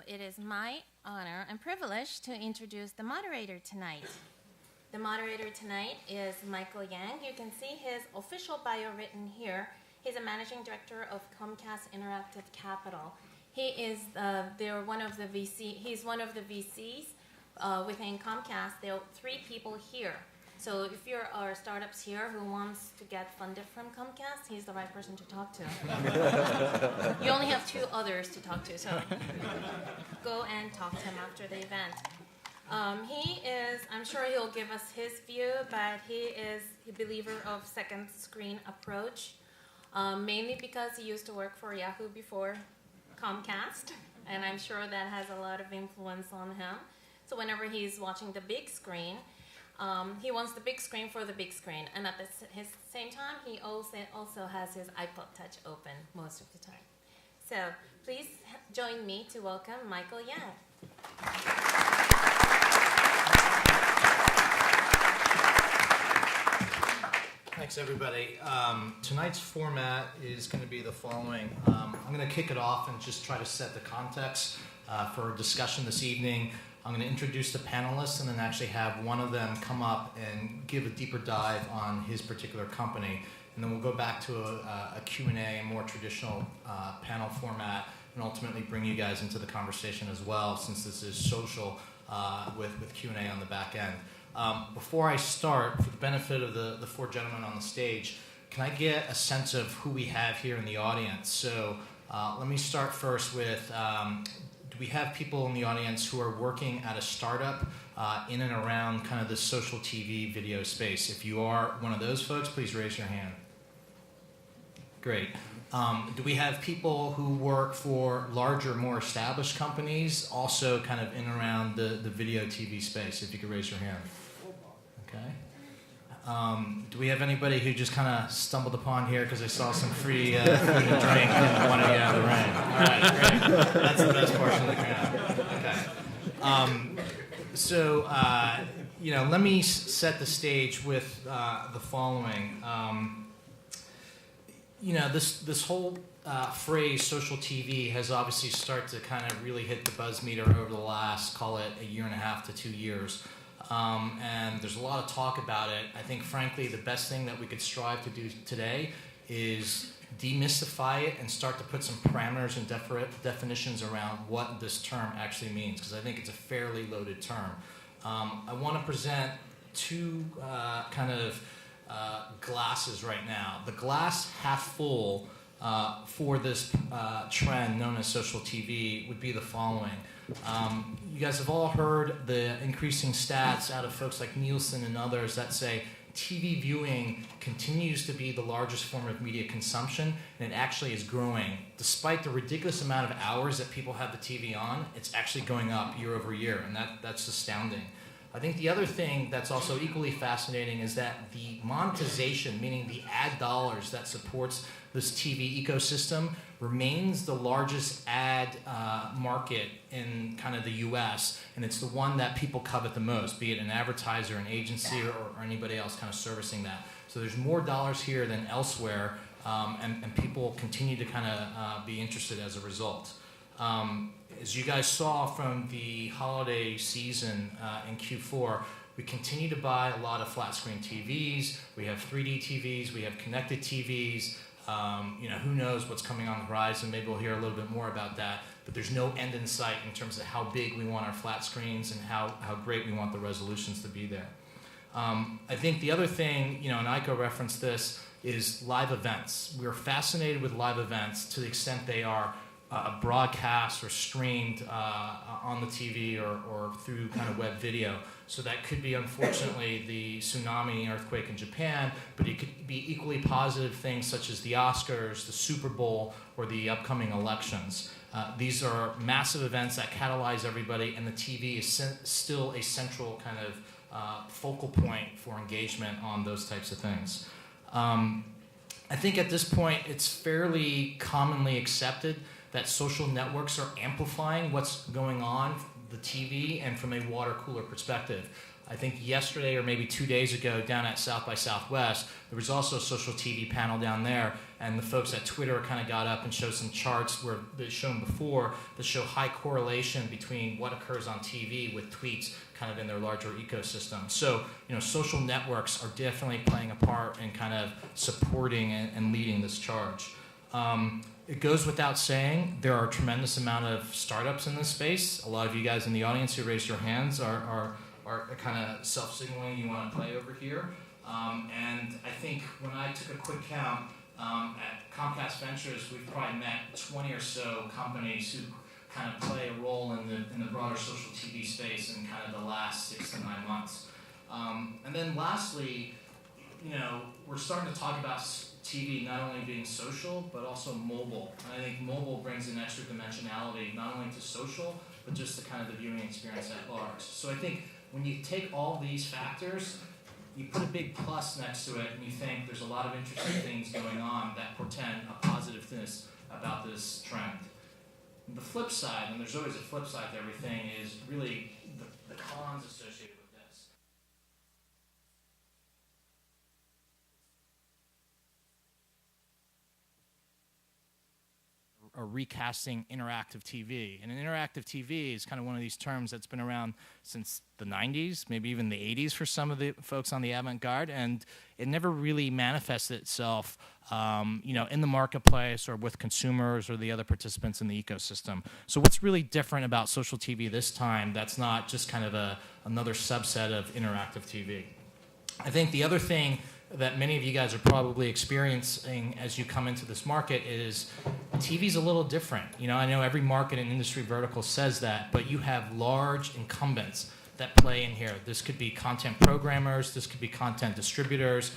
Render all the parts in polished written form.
It is my honor and privilege to introduce the moderator tonight. The moderator tonight is Michael Yang. You can see his official bio written here. He's a managing director of Comcast Interactive Capital. He is they're one of the VC. He's one of the VCs within Comcast. There are 3 people here. So if you're our startups here who wants to get funded from Comcast, he's the right person to talk to. You only have 2 others to talk to, so go and talk to him after the event. He is, I'm sure he'll give us his view, but he is a believer of second screen approach, mainly because he used to work for Yahoo before Comcast, and I'm sure that has a lot of influence on him. So whenever he's watching the big screen, he wants the big screen for the big screen, and at the same time, he also has his iPod Touch open most of the time. So please join me to welcome Michael Yang. Thanks, everybody. Tonight's format is going to be the following. I'm going to kick it off and just try to set the context for discussion this evening. I'm going to introduce the panelists and then actually have one of them come up and give a deeper dive on his particular company. And then we'll go back to a Q&A, more traditional panel format, and ultimately bring you guys into the conversation as well, since this is social with Q&A on the back end. Before I start, for the benefit of the 4 gentlemen on the stage, can I get a sense of who we have here in the audience? So let me start first with, do we have people in the audience who are working at a startup in and around kind of the social TV video space? If you are one of those folks, please raise your hand. Great. Do we have people who work for larger, more established companies, also kind of in and around the video TV space? If you could raise your hand. Okay. Do we have anybody who just kind of stumbled upon here because they saw some free food and drink and wanted to get out of the rain? All right, great. That's the best portion of the crowd. Okay. So, let me set the stage with the following. This whole phrase social TV has obviously started to kind of really hit the buzz meter over the last, call it, 1.5 to 2 years. And there's a lot of talk about it. I think, frankly, the best thing that we could strive to do today is demystify it and start to put some parameters and definitions around what this term actually means, because I think it's a fairly loaded term. I want to present 2 glasses right now. The glass half full for this trend known as social TV would be the following. You guys have all heard the increasing stats out of folks like Nielsen and others that say TV viewing continues to be the largest form of media consumption, and it actually is growing. Despite the ridiculous amount of hours that people have the TV on, it's actually going up year over year, and that's astounding. I think the other thing that's also equally fascinating is that the monetization, meaning the ad dollars that supports this TV ecosystem, remains the largest ad market in kind of the US, and it's the one that people covet the most, be it an advertiser, an agency, or anybody else kind of servicing that. So there's more dollars here than elsewhere, and people continue to kind of be interested as a result. As you guys saw from the holiday season in Q4, we continue to buy a lot of flat screen TVs. We have 3D TVs. We have connected TVs. Who knows what's coming on the horizon? Maybe we'll hear a little bit more about that. But there's no end in sight in terms of how big we want our flat screens and how great we want the resolutions to be there. I think the other thing, and Aiko referenced this, is live events. We're fascinated with live events to the extent they are broadcast or streamed on the TV or through kind of web video. So that could be, unfortunately, the tsunami earthquake in Japan, but it could be equally positive things such as the Oscars, the Superbowl, or the upcoming elections. These are massive events that catalyze everybody, and the TV is still a central kind of focal point for engagement on those types of things. I think at this point, it's fairly commonly accepted that social networks are amplifying what's going on the TV and from a water cooler perspective. I think yesterday or maybe 2 days ago down at South by Southwest, there was also a social TV panel down there, and the folks at Twitter kind of got up and showed some charts where they've shown before that show high correlation between what occurs on TV with tweets kind of in their larger ecosystem. So, social networks are definitely playing a part in kind of supporting and leading this charge. It goes without saying, there are a tremendous amount of startups in this space. A lot of you guys in the audience who raised your hands are kind of self-signaling you want to play over here. And I think when I took a quick count, at Comcast Ventures, we've probably met 20 or so companies who kind of play a role in the broader social TV space in kind of the last 6 to 9 months. And then lastly, we're starting to talk about TV not only being social, but also mobile. And I think mobile brings an extra dimensionality, not only to social, but just the kind of the viewing experience at large. So I think when you take all these factors, you put a big plus next to it, and you think there's a lot of interesting things going on that portend a positiveness about this trend. The flip side, and there's always a flip side to everything, is really the cons associated with this. Or recasting interactive TV. And an interactive TV is kind of one of these terms that's been around since the 90s, maybe even the 80s for some of the folks on the avant-garde, and it never really manifested itself in the marketplace or with consumers or the other participants in the ecosystem. So what's really different about social TV this time that's not just kind of another subset of interactive TV? I think the other thing that many of you guys are probably experiencing as you come into this market is TV's a little different. I know every market and industry vertical says that, but you have large incumbents that play in here. This could be content programmers, this could be content distributors.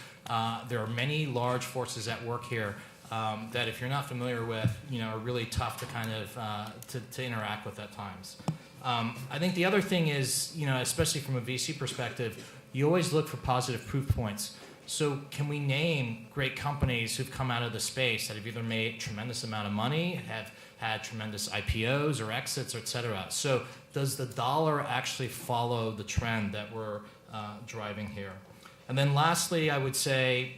There are many large forces at work here that if you're not familiar with, are really tough to kind of to interact with at times. I think the other thing is, especially from a VC perspective, you always look for positive proof points. So can we name great companies who've come out of the space that have either made a tremendous amount of money, have had tremendous IPOs or exits, et cetera? So does the dollar actually follow the trend that we're driving here? And then lastly, I would say,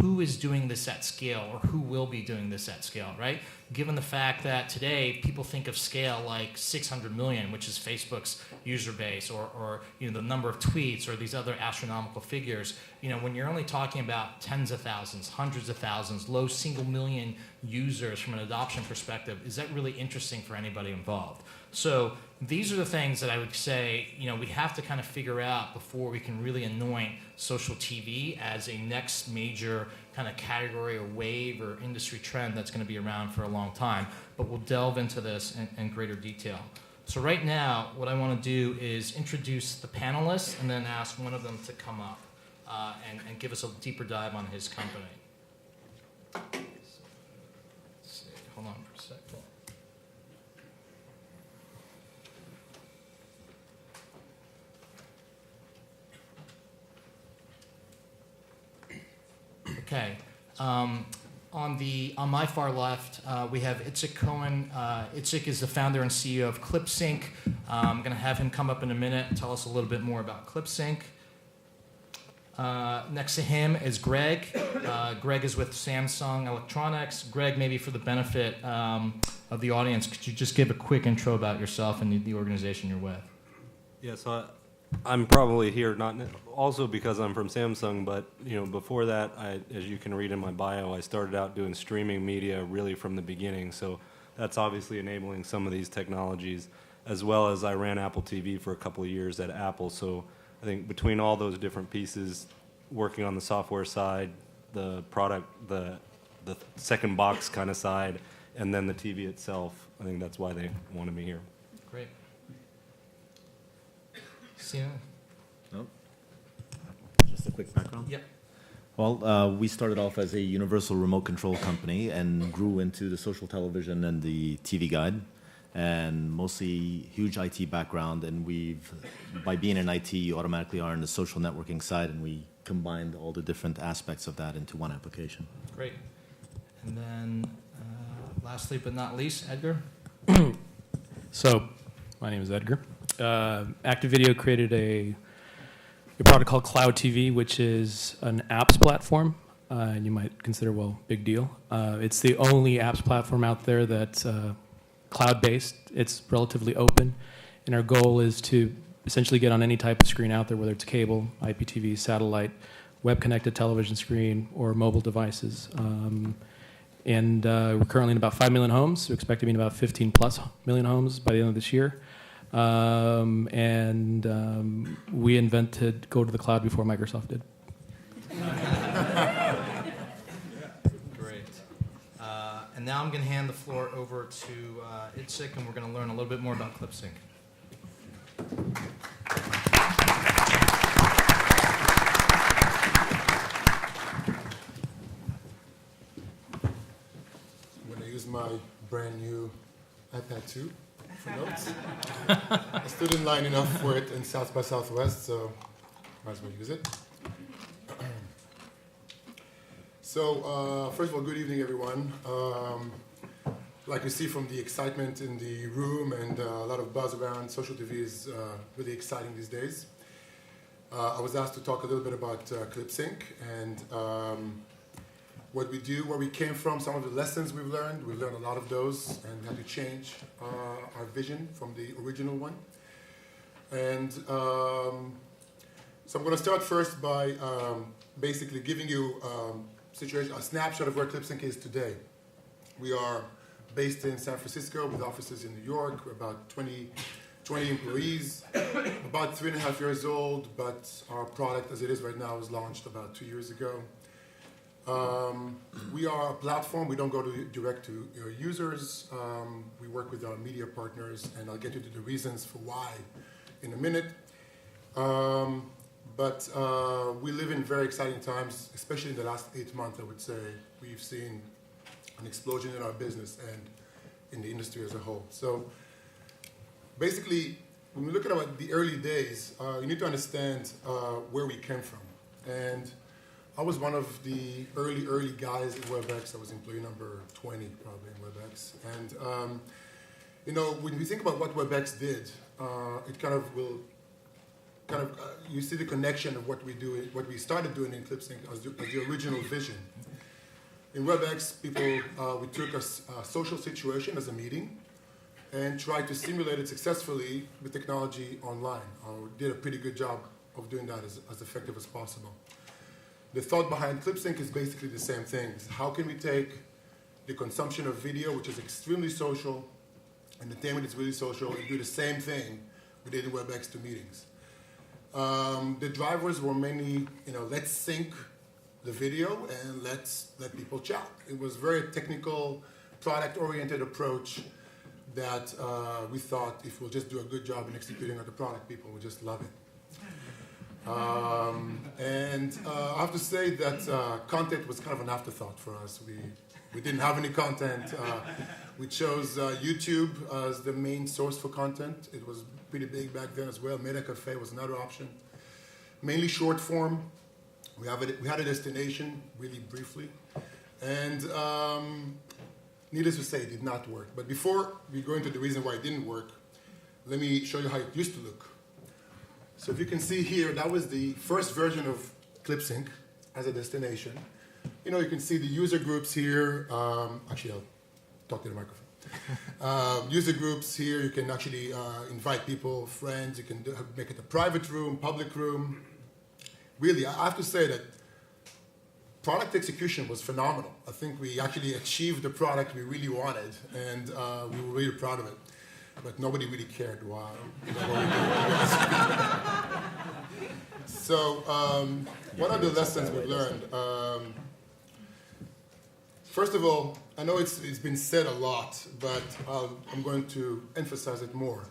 who is doing this at scale, or who will be doing this at scale, right? Given the fact that today people think of scale like 600 million, which is Facebook's user base, or the number of tweets, or these other astronomical figures. When you're only talking about tens of thousands, hundreds of thousands, low single million users from an adoption perspective, is that really interesting for anybody involved? So these are the things that I would say, we have to kind of figure out before we can really anoint social TV as a next major kind of category or wave or industry trend that's going to be around for a long time. But we'll delve into this in greater detail. So right now, what I want to do is introduce the panelists and then ask one of them to come up and give us a deeper dive on his company. Let's see. Hold on for a second. Okay. On my far left, we have Itzik Cohen. Itzik is the founder and CEO of ClipSync. I'm going to have him come up in a minute and tell us a little bit more about ClipSync. Next to him is Greg. Greg is with Samsung Electronics. Greg, maybe for the benefit of the audience, could you just give a quick intro about yourself and the organization you're with? Yeah, so I'm probably here also because I'm from Samsung, but before that, as you can read in my bio, I started out doing streaming media really from the beginning. So that's obviously enabling some of these technologies, as well as I ran Apple TV for a couple of years at Apple. So I think between all those different pieces, working on the software side, the product, the second box kind of side, and then the TV itself, I think that's why they wanted me here. Great. Sina? No. Just a quick background? Yep. Well, we started off as a universal remote control company and grew into the social television and the TV guide, and mostly huge IT background. And by being in IT, you automatically are in the social networking side, and we combined all the different aspects of that into one application. Great. And then lastly but not least, Edgar? So, my name is Edgar. ActiveVideo created a a product called Cloud TV, which is an apps platform. And you might consider, well, big deal. It's the only apps platform out there that's cloud-based. It's relatively open. And our goal is to essentially get on any type of screen out there, whether it's cable, IPTV, satellite, web-connected television screen, or mobile devices. We're currently in about 5 million homes. We expect to be in about 15 plus million homes by the end of this year. We invented go to the cloud before Microsoft did. Great. And now I'm going to hand the floor over to Itzik, and we're going to learn a little bit more about ClipSync. My brand new iPad 2 for notes. I stood in line enough for it in South by Southwest, so might as well use it. So, first of all, good evening, everyone. Like you see from the excitement in the room and a lot of buzz around, social TV is really exciting these days. I was asked to talk a little bit about ClipSync and what we do, where we came from, some of the lessons we've learned. We've learned a lot of those and had to change our vision from the original one. And so I'm going to start first by basically giving you a snapshot of where ClipSync is today. We are based in San Francisco with offices in New York. We're about 20 employees, about 3.5 years old, but our product as it is right now was launched about 2 years ago. We are a platform. We don't go direct to users. We work with our media partners, and I'll get into the reasons for why in a minute. But we live in very exciting times, especially in the last 8 months, I would say. We've seen an explosion in our business and in the industry as a whole. So basically, when we look at the early days, you need to understand where we came from. And I was one of the early guys in WebEx. I was employee number 20 probably in WebEx. And when we think about what WebEx did, it you see the connection of what we do, what we started doing in ClipSync as the original vision. In WebEx, we took a social situation as a meeting and tried to simulate it successfully with technology online. Did a pretty good job of doing that as effective as possible. The thought behind ClipSync is basically the same thing. How can we take the consumption of video, which is extremely social, entertainment is really social, and do the same thing we did in WebEx to meetings? The drivers were mainly, let's sync the video and let's let people chat. It was a very technical, product-oriented approach that we thought if we'll just do a good job in executing on the product, people would just love it. I have to say that content was kind of an afterthought for us. We didn't have any content. We chose YouTube as the main source for content. It was pretty big back then as well. Meta Cafe was another option. Mainly short form. We had a destination, really briefly. And needless to say, it did not work. But before we go into the reason why it didn't work, let me show you how it used to look. So if you can see here, that was the first version of ClipSync as a destination. You can see the user groups here. Actually, I'll talk to the microphone. User groups here, you can actually invite people, friends. You can make it a private room, public room. Really, I have to say that product execution was phenomenal. I think we actually achieved the product we really wanted, and we were really proud of it. But nobody really cared what we did. So, what are the lessons we've learned? First of all, I know it's been said a lot, but I'm going to emphasize it more.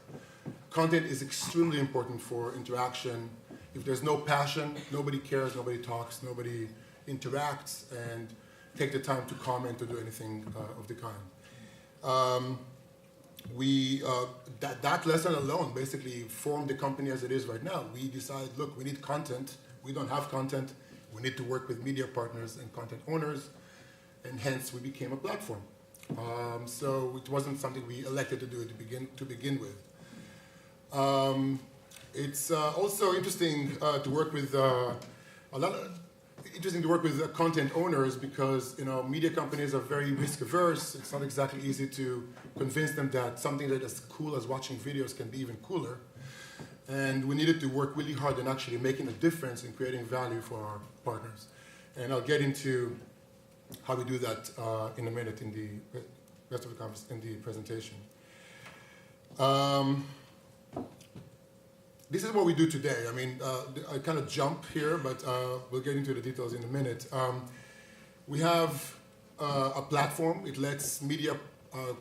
Content is extremely important for interaction. If there's no passion, nobody cares, nobody talks, nobody interacts, and take the time to comment or do anything of the kind. That lesson alone basically formed the company as it is right now. We decided, look, we need content. We don't have content. We need to work with media partners and content owners, and hence we became a platform. So it wasn't something we elected to do to begin with. It's also interesting to work with content owners because media companies are very risk averse. It's not exactly easy to convince them that something that is cool as watching videos can be even cooler. And we needed to work really hard in actually making a difference and creating value for our partners. And I'll get into how we do that in a minute in the rest of the presentation. This is what we do today. I mean, I kind of jump here, but we'll get into the details in a minute. We have a platform. It lets media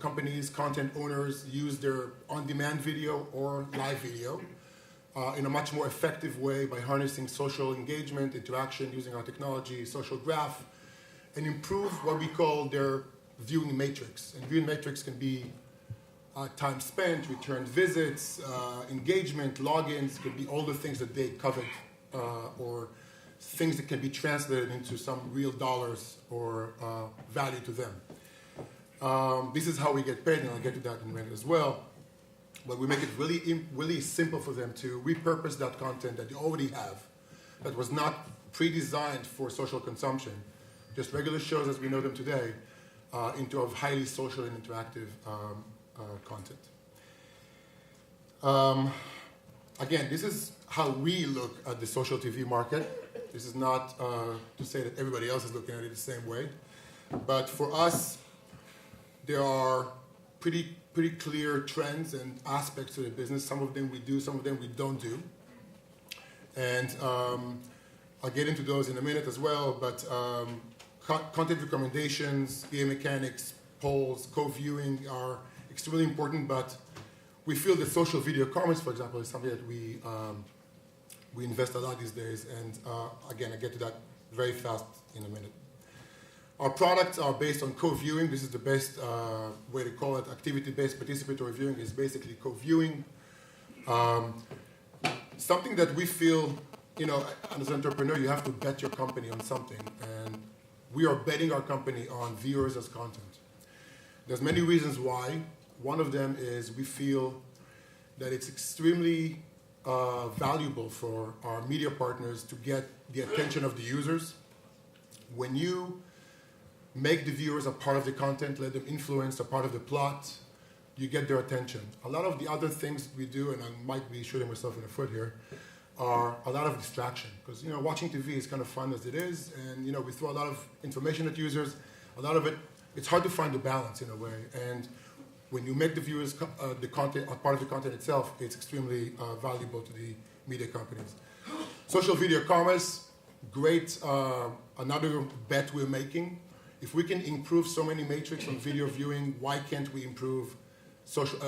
companies, content owners use their on-demand video or live video in a much more effective way by harnessing social engagement, interaction, using our technology, social graph, and improve what we call their viewing matrix. And viewing matrix can be time spent, returned visits, engagement, logins, could be all the things that they covet or things that can be translated into some real dollars or value to them. This is how we get paid, and I'll get to that in a minute as well. But we make it really simple for them to repurpose that content that they already have that was not pre-designed for social consumption, just regular shows as we know them today, into a highly social and interactive content. Again, this is how we look at the social TV market. This is not to say that everybody else is looking at it the same way. But for us, there are pretty clear trends and aspects to the business. Some of them we do, some of them we don't do. And I'll get into those in a minute as well. But content recommendations, game mechanics, polls, co-viewing are extremely important, but we feel that social video commerce, for example, is something that we invest a lot these days, and again, I get to that very fast in a minute. Our products are based on co-viewing. This is the best way to call it. Activity-based participatory viewing is basically co-viewing. Something that we feel, as an entrepreneur, you have to bet your company on something, and we are betting our company on viewers as content. There's many reasons why. One of them is we feel that it's extremely valuable for our media partners to get the attention of the users. When you make the viewers a part of the content, let them influence a part of the plot, you get their attention. A lot of the other things we do, and I might be shooting myself in the foot here, are a lot of distraction. Because watching TV is kind of fun as it is, and we throw a lot of information at users. A lot of it, it's hard to find the balance in a way. And when you make the viewers the content, a part of the content itself, it's extremely valuable to the media companies. Social video commerce, great, another bet we're making. If we can improve so many metrics on video viewing, why can't we improve social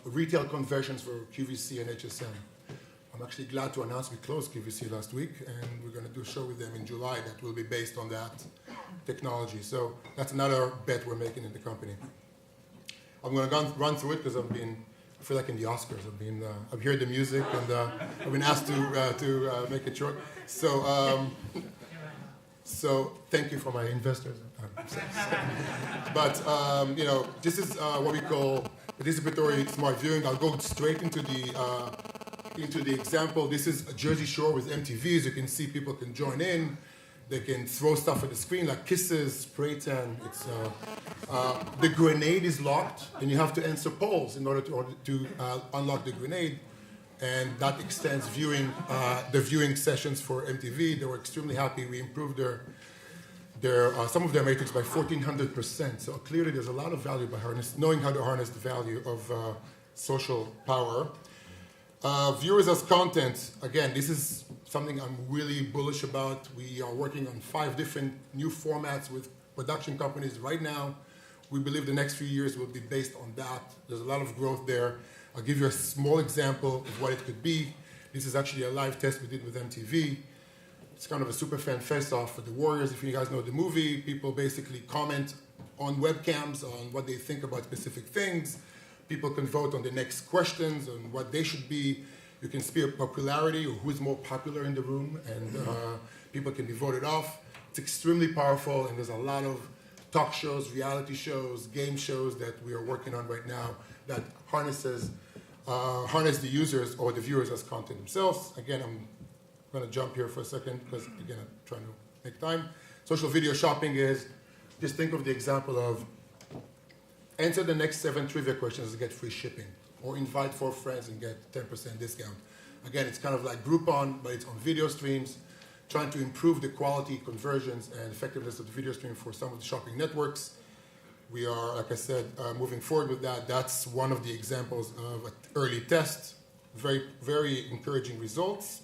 retail conversions for QVC and HSN? I'm actually glad to announce we closed QVC last week, and we're going to do a show with them in July that will be based on that technology. So that's another bet we're making in the company. I'm going to run through it because I feel like in the Oscars. I've heard the music, and I've been asked to make it short. So thank you for my investors. But this is what we call participatory smart viewing. I'll go straight into the example. This is a Jersey Shore with MTV. As you can see, people can join in. They can throw stuff at the screen like kisses, spray tan. The grenade is locked, and you have to answer polls in order to unlock the grenade. And that extends the viewing sessions for MTV. They were extremely happy. We improved some of their metrics by 1,400%. So clearly, there's a lot of value by knowing how to harness the value of social power. Viewers as content. Again, this is something I'm really bullish about. We are working on 5 different new formats with production companies right now. We believe the next few years will be based on that. There's a lot of growth there. I'll give you a small example of what it could be. This is actually a live test we did with MTV. It's kind of a super fan face-off for the Warriors. If you guys know the movie, people basically comment on webcams on what they think about specific things. People can vote on the next questions, on what they should be. You can speak popularity or who's more popular in the room, and people can be voted off. It's extremely powerful, and there's a lot of talk shows, reality shows, game shows that we are working on right now that harnesses harness the users or the viewers as content themselves. Again, I'm going to jump here for a second because, again, I'm trying to make time. Social video shopping is, just think of the example of answer the next 7 trivia questions and get free shipping, or invite 4 friends and get 10% discount. Again, it's kind of like Groupon, but it's on video streams, trying to improve the quality, conversions, and effectiveness of the video stream for some of the shopping networks. We are, like I said, moving forward with that. That's one of the examples of an early test. Very, very encouraging results.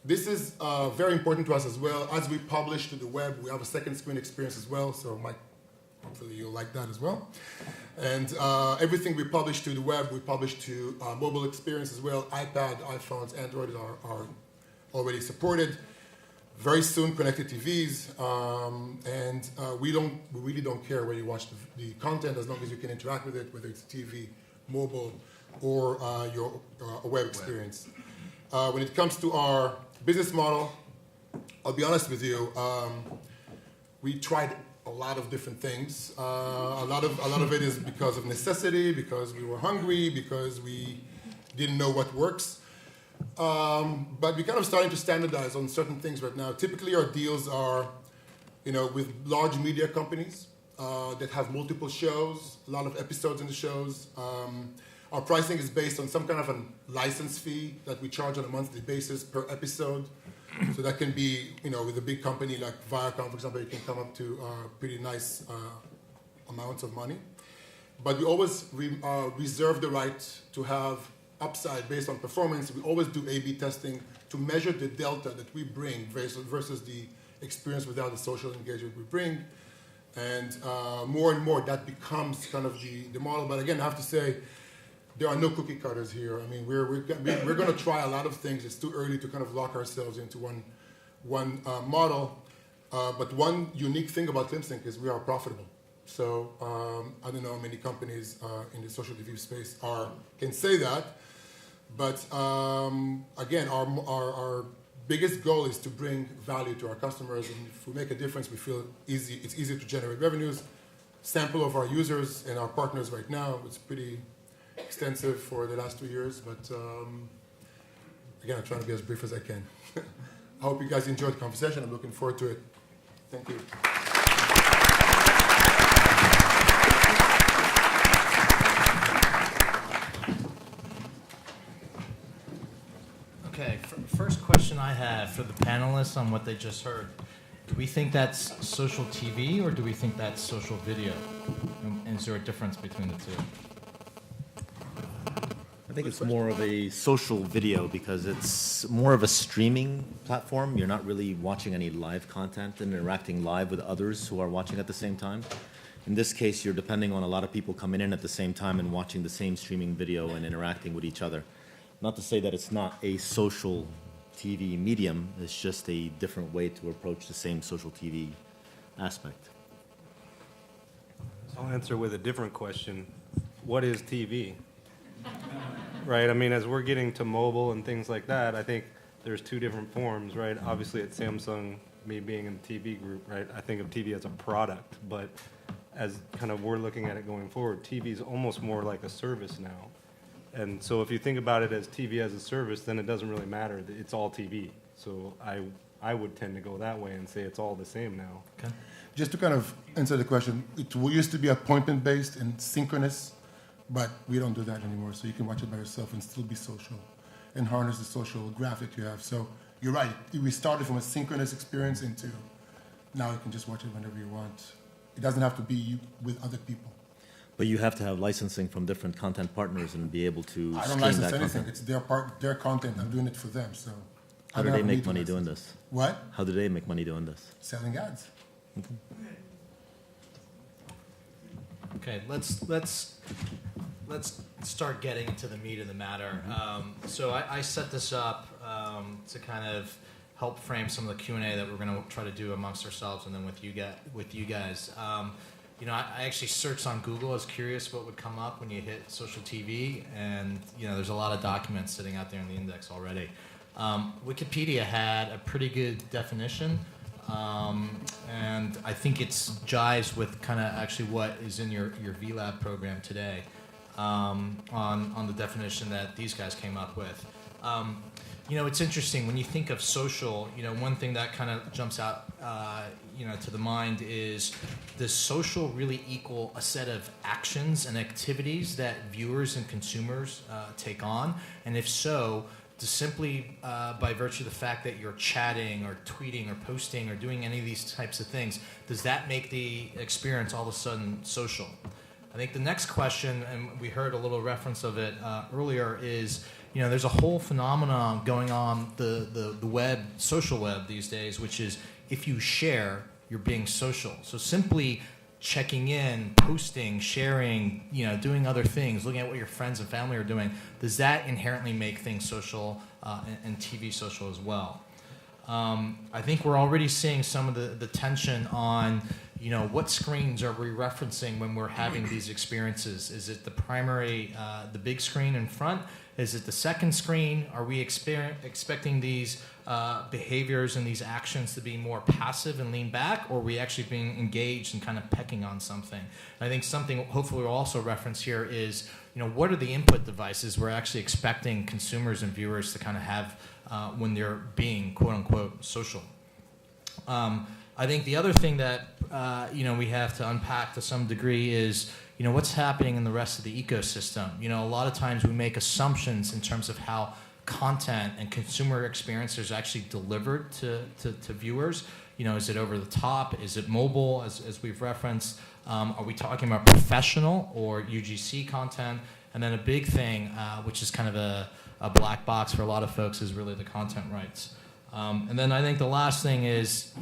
This is very important to us as well. As we publish to the web, we have a second screen experience as well. So hopefully you'll like that as well. And everything we publish to the web, we publish to mobile experience as well. iPad, iPhones, Android are already supported. Very soon, connected TVs. And we really don't care where you watch the content as long as you can interact with it, whether it's TV, mobile, or your web experience. When it comes to our business model, I'll be honest with you, we tried a lot of different things. A lot of it is because of necessity, because we were hungry, because we didn't know what works. But we're kind of starting to standardize on certain things right now. Typically, our deals are, with large media companies that have multiple shows, a lot of episodes in the shows. Our pricing is based on some kind of a license fee that we charge on a monthly basis per episode. So that can be, with a big company like Viacom, for example, it can come up to pretty nice amounts of money. But we always reserve the right to have upside based on performance. We always do A/B testing to measure the delta that we bring versus the experience without the social engagement we bring. And more and more that becomes kind of the model. But again, I have to say, there are no cookie cutters here. I mean, we're going to try a lot of things. It's too early to kind of lock ourselves into one model. But one unique thing about ClipSync is we are profitable. So I don't know how many companies in the social TV space can say that. But again, our biggest goal is to bring value to our customers. And if we make a difference, we feel it's easy to generate revenues. Sample of our users and our partners right now, it's pretty extensive for the last 2 years, but again, I'm trying to be as brief as I can. I hope you guys enjoyed the conversation. I'm looking forward to it. Thank you. Okay, first question I have for the panelists on what they just heard. Do we think that's social TV or do we think that's social video? And is there a difference between the two? I think it's more of a social video because it's more of a streaming platform. You're not really watching any live content and interacting live with others who are watching at the same time. In this case, you're depending on a lot of people coming in at the same time and watching the same streaming video and interacting with each other. Not to say that it's not a social TV medium, it's just a different way to approach the same social TV aspect. I'll answer with a different question. What is TV? Right, I mean, as we're getting to mobile and things like that, I think there's 2 different forms, right? Obviously at Samsung, me being in the TV group, right, I think of TV as a product, but as kind of we're looking at it going forward, TV is almost more like a service now. And so if you think about it as TV as a service, then it doesn't really matter. It's all TV. So I would tend to go that way and say it's all the same now. Okay. Just to kind of answer the question, it used to be appointment-based and synchronous, but we don't do that anymore. So you can watch it by yourself and still be social and harness the social graphic you have. So you're right. We started from a synchronous experience into now you can just watch it whenever you want. It doesn't have to be with other people. But you have to have licensing from different content partners and be able to I don't stream license that anything. content. It's their content. I'm doing it for them. So How do they make money doing this? What? How do they make money doing this? Selling ads. Okay, let's start getting into the meat of the matter. So I set this up to kind of help frame some of the Q&A that we're going to try to do amongst ourselves and then with you guys. I actually searched on Google. I was curious what would come up when you hit social TV, and there's a lot of documents sitting out there in the index already. Wikipedia had a pretty good definition, and I think it's jives with kind of actually what is in your VLab program today. on the definition that these guys came up with. It's interesting when you think of social. One thing that kind of jumps out, to the mind is, does social really equal a set of actions and activities that viewers and consumers take on? And if so, does simply by virtue of the fact that you're chatting or tweeting or posting or doing any of these types of things, does that make the experience all of a sudden social? I think the next question, and we heard a little reference of it earlier, is there's a whole phenomenon going on the web, social web these days, which is if you share, you're being social. So simply checking in, posting, sharing, doing other things, looking at what your friends and family are doing, does that inherently make things social and TV social as well? I think we're already seeing some of the tension on, what screens are we referencing when we're having these experiences? Is it the primary, the big screen in front? Is it the second screen? Are we expecting these behaviors and these actions to be more passive and lean back, or are we actually being engaged and kind of pecking on something? And I think something hopefully we'll also reference here is, what are the input devices we're actually expecting consumers and viewers to kind of have when they're being quote-unquote social? I think the other thing that we have to unpack to some degree is what's happening in the rest of the ecosystem. A lot of times we make assumptions in terms of how content and consumer experience is actually delivered to viewers. Is it over the top? Is it mobile, as we've referenced? Are we talking about professional or UGC content? And then a big thing, which is kind of a black box for a lot of folks, is really the content rights. And then I think the last thing is,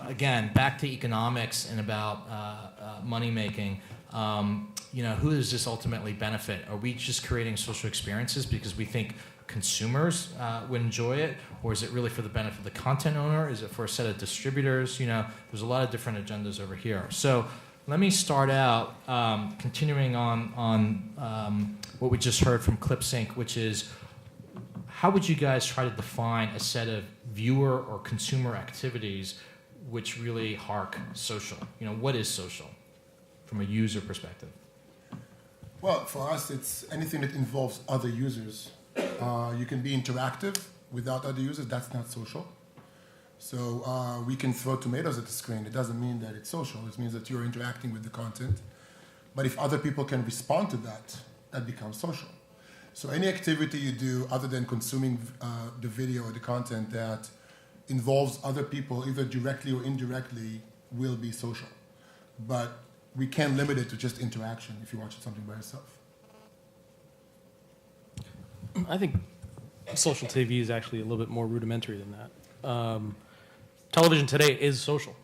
again, back to economics and about money making. Who does this ultimately benefit? Are we just creating social experiences because we think consumers would enjoy it, or is it really for the benefit of the content owner? Is it for a set of distributors? There's a lot of different agendas over here. So let me start out continuing on what we just heard from ClipSync, which is, how would you guys try to define a set of viewer or consumer activities which really hark social? What is social from a user perspective? Well, for us, it's anything that involves other users. You can be interactive without other users. That's not social. So we can throw tomatoes at the screen. It doesn't mean that it's social. It means that you're interacting with the content. But if other people can respond to that, that becomes social. So any activity you do other than consuming the video or the content that involves other people, either directly or indirectly, will be social. But we can't limit it to just interaction if you're watching something by yourself. I think social TV is actually a little bit more rudimentary than that. Television today is social.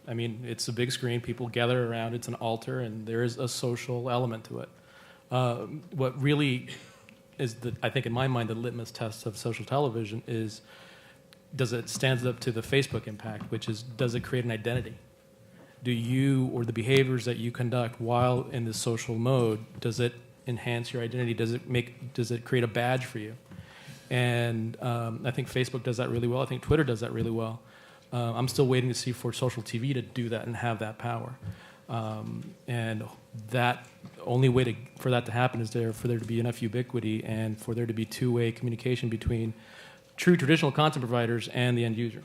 I mean, it's a big screen, people gather around, it's an altar, and there is a social element to it. What really is, I think in my mind, the litmus test of social television is, does it stand up to the Facebook impact, which is, does it create an identity? Do you, or the behaviors that you conduct while in this social mode, does it enhance your identity? Does it create a badge for you? And I think Facebook does that really well. I think Twitter does that really well. I'm still waiting to see for social TV to do that and have that power. And that only way for that to happen is for there to be enough ubiquity and for there to be two-way communication between true traditional content providers and the end user.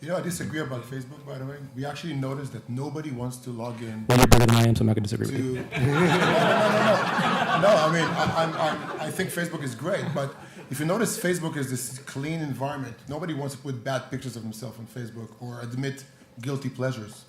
I disagree about Facebook, by the way. We actually noticed that nobody wants to log in. Well, you're better than I am, so I'm not going to disagree with you. No, I mean, I think Facebook is great, but if you notice, Facebook is this clean environment. Nobody wants to put bad pictures of themselves on Facebook or admit guilty pleasures.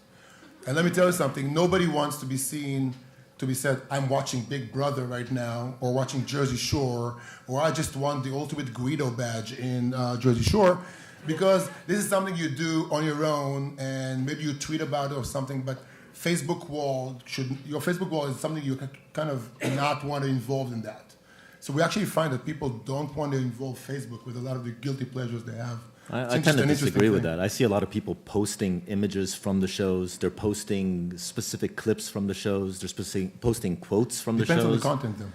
And let me tell you something. Nobody wants to be seen, to be said, I'm watching Big Brother right now, or watching Jersey Shore, or I just won the ultimate Guido badge in Jersey Shore. Because this is something you do on your own, and maybe you tweet about it or something, but your Facebook wall is something you can kind of not want to involve in that. So we actually find that people don't want to involve Facebook with a lot of the guilty pleasures they have. I tend to disagree with that. I see a lot of people posting images from the shows. They're posting specific clips from the shows. They're posting quotes from the shows. Depends on the content, though.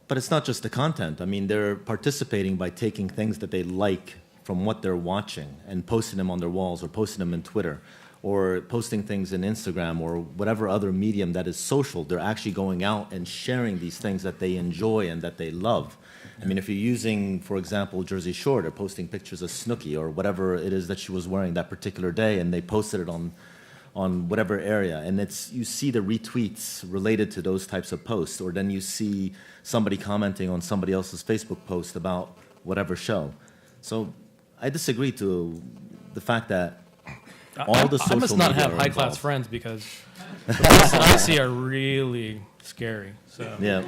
But it's not just the content. I mean, they're participating by taking things that they like from what they're watching and posting them on their walls or posting them in Twitter. or posting things in Instagram or whatever other medium that is social. They're actually going out and sharing these things that they enjoy and that they love. I mean, if you're using, for example, Jersey Shore, they're posting pictures of Snooki or whatever it is that she was wearing that particular day, and they posted it on whatever area, and you see the retweets related to those types of posts, or then you see somebody commenting on somebody else's Facebook post about whatever show. So I disagree to the fact that all the social I must not media have are high-class involved. friends because the posts I see are really scary. So Yeah.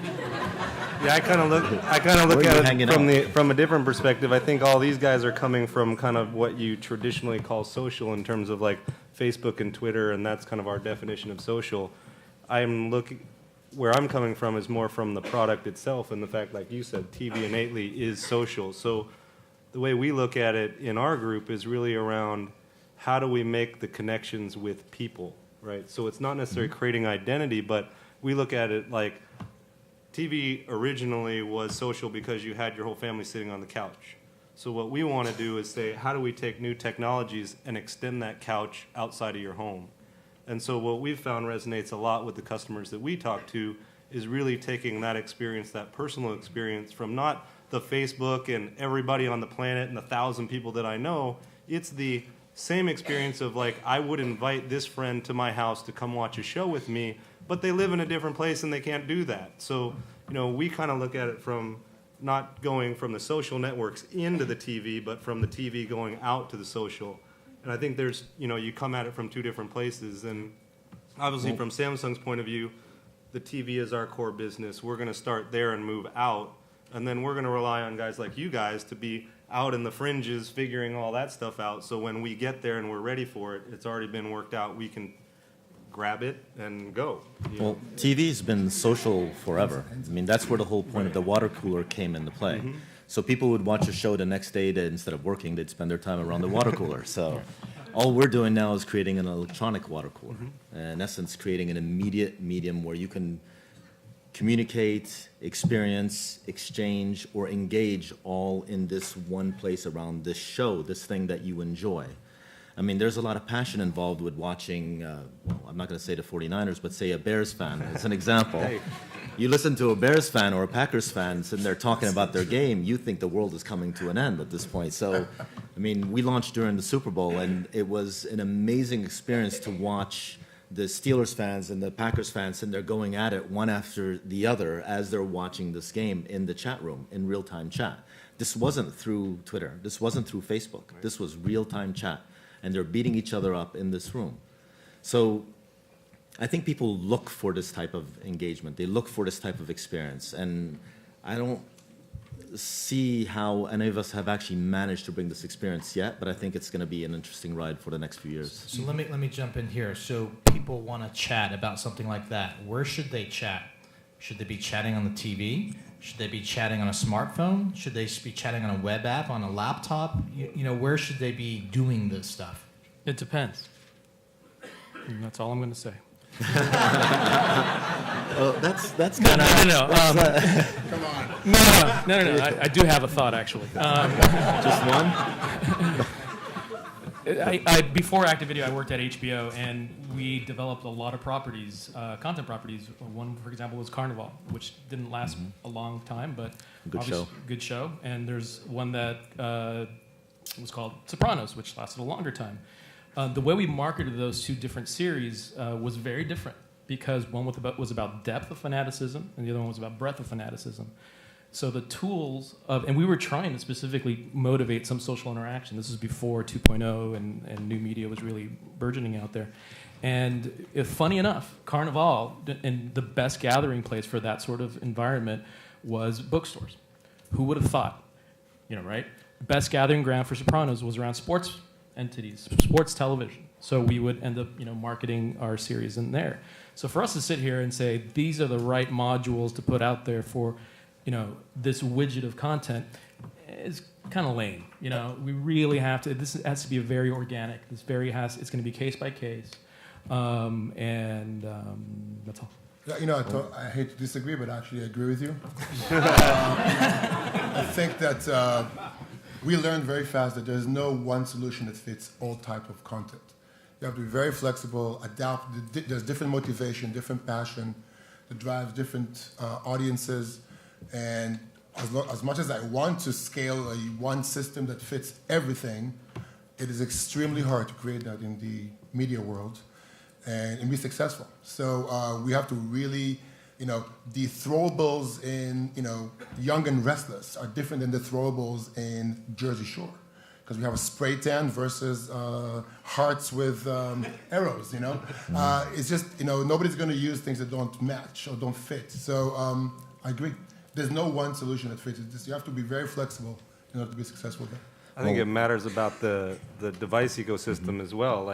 Yeah, I kind of look Where are you at hanging it out? from a different perspective. I think all these guys are coming from kind of what you traditionally call social in terms of like Facebook and Twitter, and that's kind of our definition of social. Where I'm coming from is more from the product itself and the fact, like you said, TV innately is social. So the way we look at it in our group is really around how do we make the connections with people, right? So it's not necessarily creating identity, but we look at it like TV originally was social because you had your whole family sitting on the couch. So what we want to do is say, how do we take new technologies and extend that couch outside of your home? And so what we've found resonates a lot with the customers that we talk to is really taking that experience, that personal experience from not the Facebook and everybody on the planet and 1,000 people that I know. It's the same experience of like, I would invite this friend to my house to come watch a show with me, but they live in a different place and they can't do that. So, we kind of look at it from not going from the social networks into the TV, but from the TV going out to the social. And I think there's, you come at it from two different places. And obviously from Samsung's point of view, the TV is our core business. We're going to start there and move out. And then we're going to rely on guys like you guys to be out in the fringes figuring all that stuff out. So when we get there and we're ready for it, it's already been worked out. We can grab it and go. Well, TV's been social forever. I mean, that's where the whole point of the water cooler came into play. So people would watch a show the next day that instead of working, they'd spend their time around the water cooler. So all we're doing now is creating an electronic water cooler. In essence, creating an immediate medium where you can communicate, experience, exchange, or engage all in this one place around this show, this thing that you enjoy. I mean, there's a lot of passion involved with watching, I'm not going to say the 49ers, but say a Bears fan as an example. Hey. You listen to a Bears fan or a Packers fan sitting there talking about their game, you think the world is coming to an end at this point. So, I mean, we launched during the Super Bowl, and it was an amazing experience to watch the Steelers fans and the Packers fans sitting there going at it one after the other as they're watching this game in the chat room, in real-time chat. This wasn't through Twitter. This wasn't through Facebook. This was real-time chat. And they're beating each other up in this room. So I think people look for this type of engagement. They look for this type of experience. And I don't see how any of us have actually managed to bring this experience yet, but I think it's going to be an interesting ride for the next few years. So let me jump in here. So people want to chat about something like that. Where should they chat? Should they be chatting on the TV? Should they be chatting on a smartphone? Should they be chatting on a web app, on a laptop? Where should they be doing this stuff? it depends. And that's all I'm going to say. Well, that's No. Come on. No. I do have a thought, actually. just one. Before ActiveVideo, I worked at HBO, and we developed a lot of properties, content properties. One, for example, was Carnival, which didn't last a long time, but good show. And there's one that was called Sopranos, which lasted a longer time. The way we marketed those two different series was very different, because one was about depth of fanaticism, and the other one was about breadth of fanaticism. So the tools and we were trying to specifically motivate some social interaction. This is before 2.0 and new media was really burgeoning out there. And funny enough, Carnival, and the best gathering place for that sort of environment was bookstores. Who would have thought? Right? Best gathering ground for Sopranos was around sports entities, sports television. So we would end up, marketing our series in there. So for us to sit here and say, these are the right modules to put out there for this widget of content is kind of lame. We really have to. This has to be very organic. It's going to be case by case, and that's all. Yeah, I hate to disagree, but I actually agree with you. I think that we learned very fast that there's no one solution that fits all type of content. You have to be very flexible, adapt. There's different motivation, different passion that drives different audiences. And as much as I want to scale one system that fits everything, it is extremely hard to create that in the media world and be successful. So we have to really, the throwables in, Young and Restless are different than the throwables in Jersey Shore. Because we have a spray tan versus hearts with arrows, It's just, nobody's going to use things that don't match or don't fit. So I agree. There's no one solution that fits. You have to be very flexible in order to be successful there. I think it matters about the device ecosystem as well.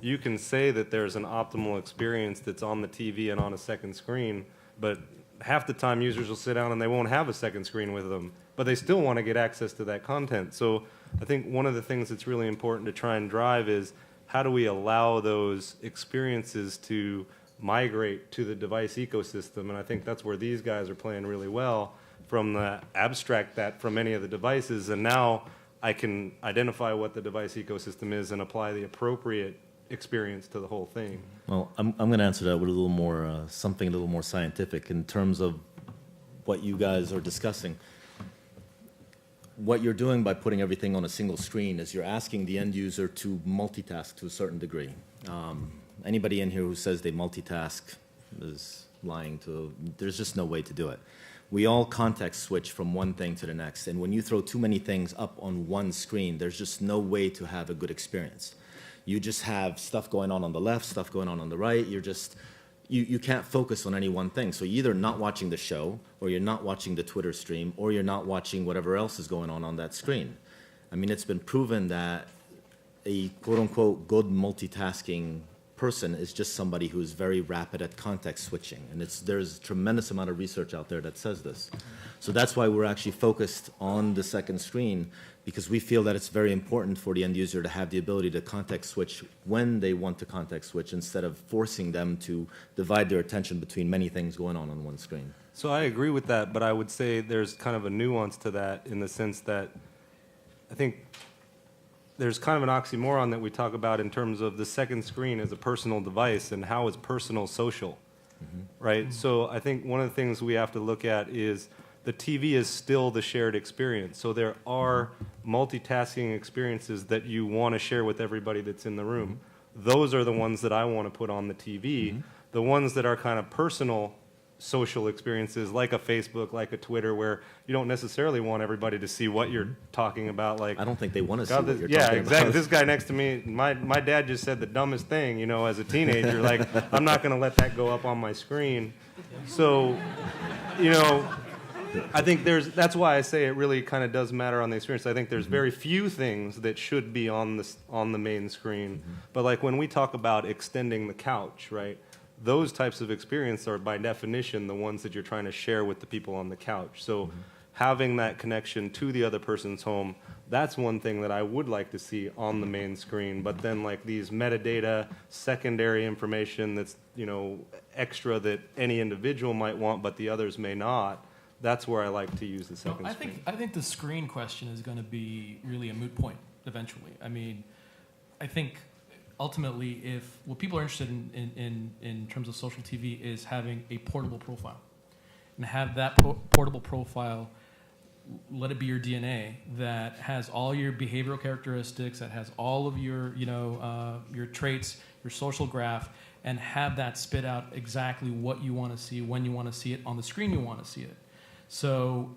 You can say that there's an optimal experience that's on the TV and on a second screen, but half the time users will sit down and they won't have a second screen with them, but they still want to get access to that content. So I think one of the things that's really important to try and drive is how do we allow those experiences to migrate to the device ecosystem, and I think that's where these guys are playing really well, from the abstract that from any of the devices, and now I can identify what the device ecosystem is and apply the appropriate experience to the whole thing. Well, I'm going to answer that with a little more, something a little more scientific in terms of what you guys are discussing. What you're doing by putting everything on a single screen is you're asking the end user to multitask to a certain degree. Anybody in here who says they multitask is lying to, there's just no way to do it. We all context switch from one thing to the next, and when you throw too many things up on one screen, there's just no way to have a good experience. You just have stuff going on the left, stuff going on the right. You can't focus on any one thing. So you're either not watching the show, or you're not watching the Twitter stream, or you're not watching whatever else is going on that screen. I mean, it's been proven that a quote-unquote good multitasking person is just somebody who's very rapid at context switching. And there's a tremendous amount of research out there that says this. So that's why we're actually focused on the second screen, because we feel that it's very important for the end user to have the ability to context switch when they want to context switch, instead of forcing them to divide their attention between many things going on one screen. So I agree with that, but I would say there's kind of a nuance to that, in the sense that I think there's kind of an oxymoron that we talk about in terms of the second screen as a personal device and how is personal social, right? So I think one of the things we have to look at is the TV is still the shared experience. So there are multitasking experiences that you want to share with everybody that's in the room. Those are the ones that I want to put on the TV. The ones that are kind of personal social experiences, like a Facebook, like a Twitter, where you don't necessarily want everybody to see what you're talking about. I don't think they want to see what you're talking about. Yeah, exactly. This This guy next to me, my dad just said the dumbest thing, as a teenager. I'm not going to let that go up on my screen. So, I think that's why I say it really kind of does matter on the experience. I think there's very few things that should be on the main screen. But when we talk about extending the couch, right? Those types of experiences are by definition the ones that you're trying to share with the people on the couch. So having that connection to the other person's home, that's one thing that I would like to see on the main screen. But then these metadata, secondary information that's, extra that any individual might want but the others may not, that's where I like to use the second screen. I think the screen question is going to be really a moot point eventually. I mean, I think ultimately, if what people are interested in terms of social TV is having a portable profile, and have that portable profile, let it be your DNA, that has all your behavioral characteristics, that has all of your your traits, your social graph, and have that spit out exactly what you want to see, when you want to see it, on the screen you want to see it. So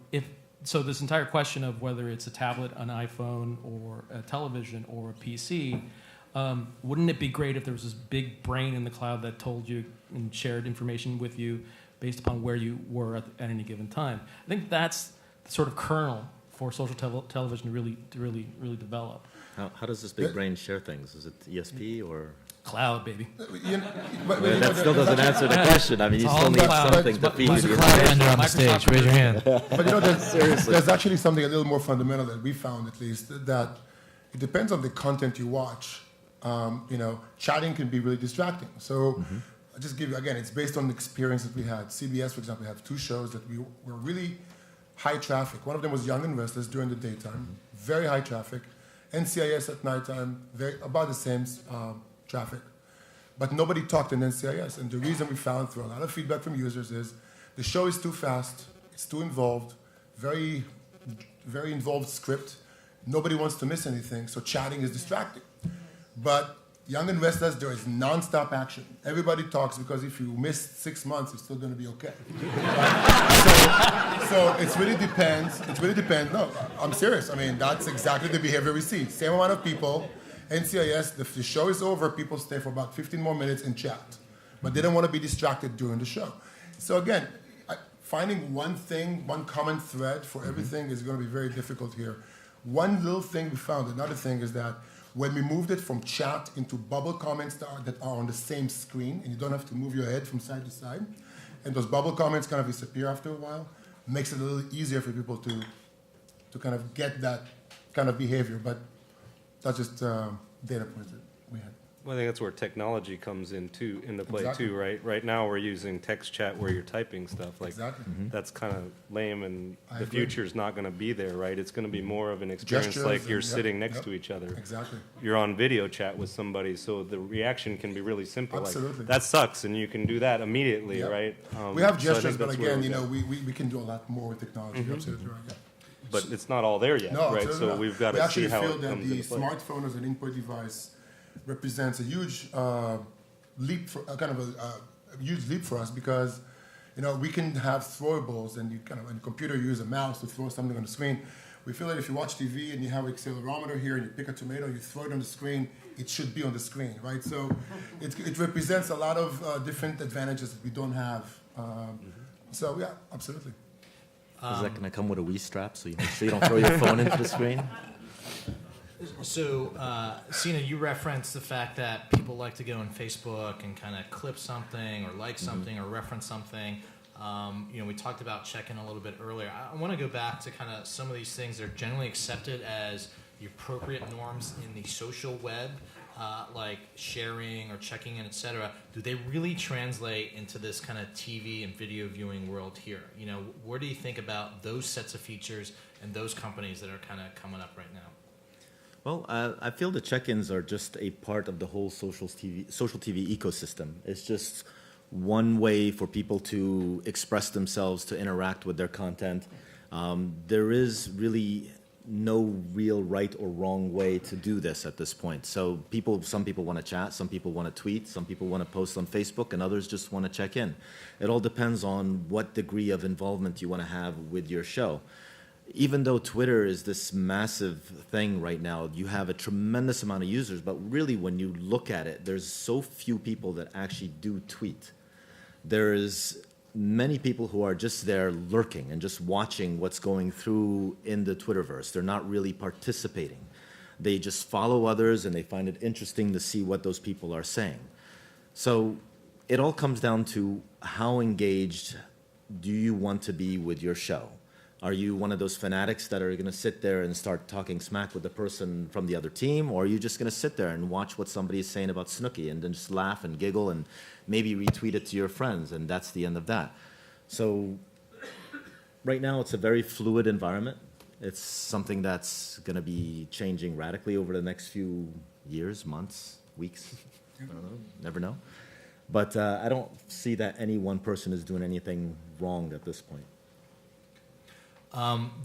this entire question of whether it's a tablet, an iPhone, or a television, or a PC. Wouldn't it be great if there was this big brain in the cloud that told you and shared information with you based upon where you were at any given time? I think that's the sort of kernel for social television to really develop. How does this big brain share things? Is it ESP or cloud, baby? That still doesn't answer the question. I mean, you still need something to feed Who's you. the cloud vendor on the stage? Raise your hand. But there's actually something a little more fundamental that we found, at least, that it depends on the content you watch. Chatting can be really distracting. So I'll just give you, again, it's based on the experience that we had. CBS, for example, had 2 shows that were really high traffic. One of them was Young and Restless during the daytime, very high traffic. NCIS at nighttime, about the same traffic. But nobody talked in NCIS. And the reason we found through a lot of feedback from users is the show is too fast, it's too involved, very, very involved script. Nobody wants to miss anything, so chatting is distracting. But young investors, there is non-stop action. Everybody talks because if you miss 6 months, it's still going to be okay. So it really depends. It really depends. No, I'm serious. I mean, that's exactly the behavior we see. Same amount of people. NCIS, if the show is over, people stay for about 15 more minutes and chat. But they don't want to be distracted during the show. So again, finding one thing, one common thread for everything is going to be very difficult here. One little thing we found, another thing is that when we moved it from chat into bubble comments that are on the same screen, and you don't have to move your head from side to side, and those bubble comments kind of disappear after a while, makes it a little easier for people to kind of get that kind of behavior. But that's just data points that we had. Well, I think that's where technology comes into play Exactly. too, right? Right now we're using text chat where you're typing stuff. Like Exactly. that's kind of lame, and I the agree. future's not going to be there, right? It's going to be more of an experience Gestures like you're and- yep, sitting next yep. to each other. Exactly. You're on video chat with somebody, so the reaction can be really simple. Absolutely. Like, that sucks, and you can do that immediately, Yep. right? We have so I gestures, think but that's where again, we're you know, going. we can do a lot more with technology. You're absolutely right. Yeah. But it's not all there yet, No, right? absolutely So not. we've got we to actually see how feel it that comes the into play. smartphone as an input device represents a huge leap for a huge leap for us because you know we can have throwables and you kind of in a computer you use a mouse to throw something on the screen. We feel that if you watch TV and you have an accelerometer here and you pick a tomato, you throw it on the screen, it should be on the screen, right? So it represents a lot of different advantages that we don't have. So yeah, absolutely. Is that going to come with a Wii strap so you make sure you don't throw your phone into the screen? So, Sina, you referenced the fact that people like to go on Facebook and kind of clip something or like something or reference something. You know, we talked about check-in a little bit earlier. I want to go back to kind of some of these things that are generally accepted as the appropriate norms in the social web, like sharing or checking in, etc. Do they really translate into this kind of TV and video viewing world here? You know, where do you think about those sets of features and those companies that are kind of coming up right now? Well, I feel the check-ins are just a part of the whole social TV ecosystem. It's just one way for people to express themselves, to interact with their content. There is really no real right or wrong way to do this at this point. So some people want to chat, some people want to tweet, some people want to post on Facebook, and others just want to check in. It all depends on what degree of involvement you want to have with your show. Even though Twitter is this massive thing right now, you have a tremendous amount of users, but really when you look at it, there's so few people that actually do tweet. There's many people who are just there lurking and just watching what's going through in the Twitterverse. They're not really participating. They just follow others and they find it interesting to see what those people are saying. So it all comes down to how engaged do you want to be with your show? Are you one of those fanatics that are going to sit there and start talking smack with the person from the other team? Or are you just going to sit there and watch what somebody is saying about Snooki and then just laugh and giggle and maybe retweet it to your friends, and that's the end of that? So right now it's a very fluid environment. It's something that's going to be changing radically over the next few years, months, weeks. I don't know, never know. But I don't see that any one person is doing anything wrong at this point.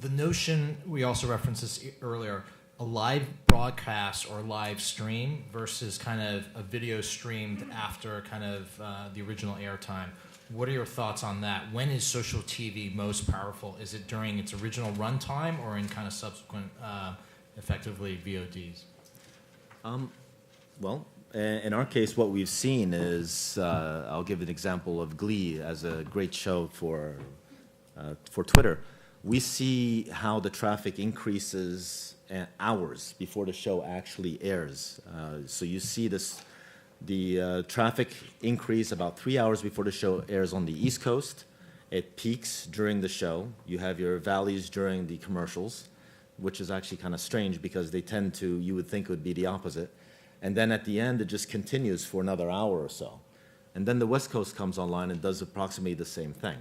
The notion, we also referenced this earlier, a live broadcast or live stream versus kind of a video streamed after kind of the original airtime. What are your thoughts on that? When is social TV most powerful? Is it during its original runtime or in kind of subsequent, effectively, VODs? Well, in our case, what we've seen is, I'll give an example of Glee as a great show for Twitter. We see how the traffic increases hours before the show actually airs. So you see the traffic increase about 3 hours before the show airs on the East Coast. It peaks during the show. You have your valleys during the commercials, which is actually kind of strange because they tend to, you would think it would be the opposite. And then at the end, it just continues for another hour or so. And then the West Coast comes online and does approximately the same thing.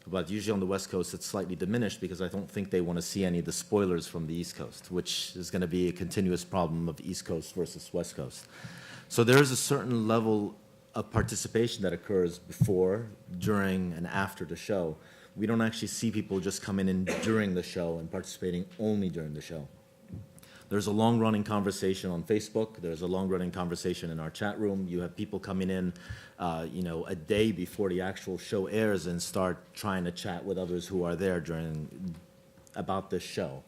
But usually on the West Coast, it's slightly diminished because I don't think they want to see any of the spoilers from the East Coast, which is going to be a continuous problem of East Coast versus West Coast. So there is a certain level of participation that occurs before, during, and after the show. We don't actually see people just coming in during the show and participating only during the show. There's a long-running conversation on Facebook. There's a long-running conversation in our chat room. You have people coming in, a day before the actual show airs and start trying to chat with others who are there about this show.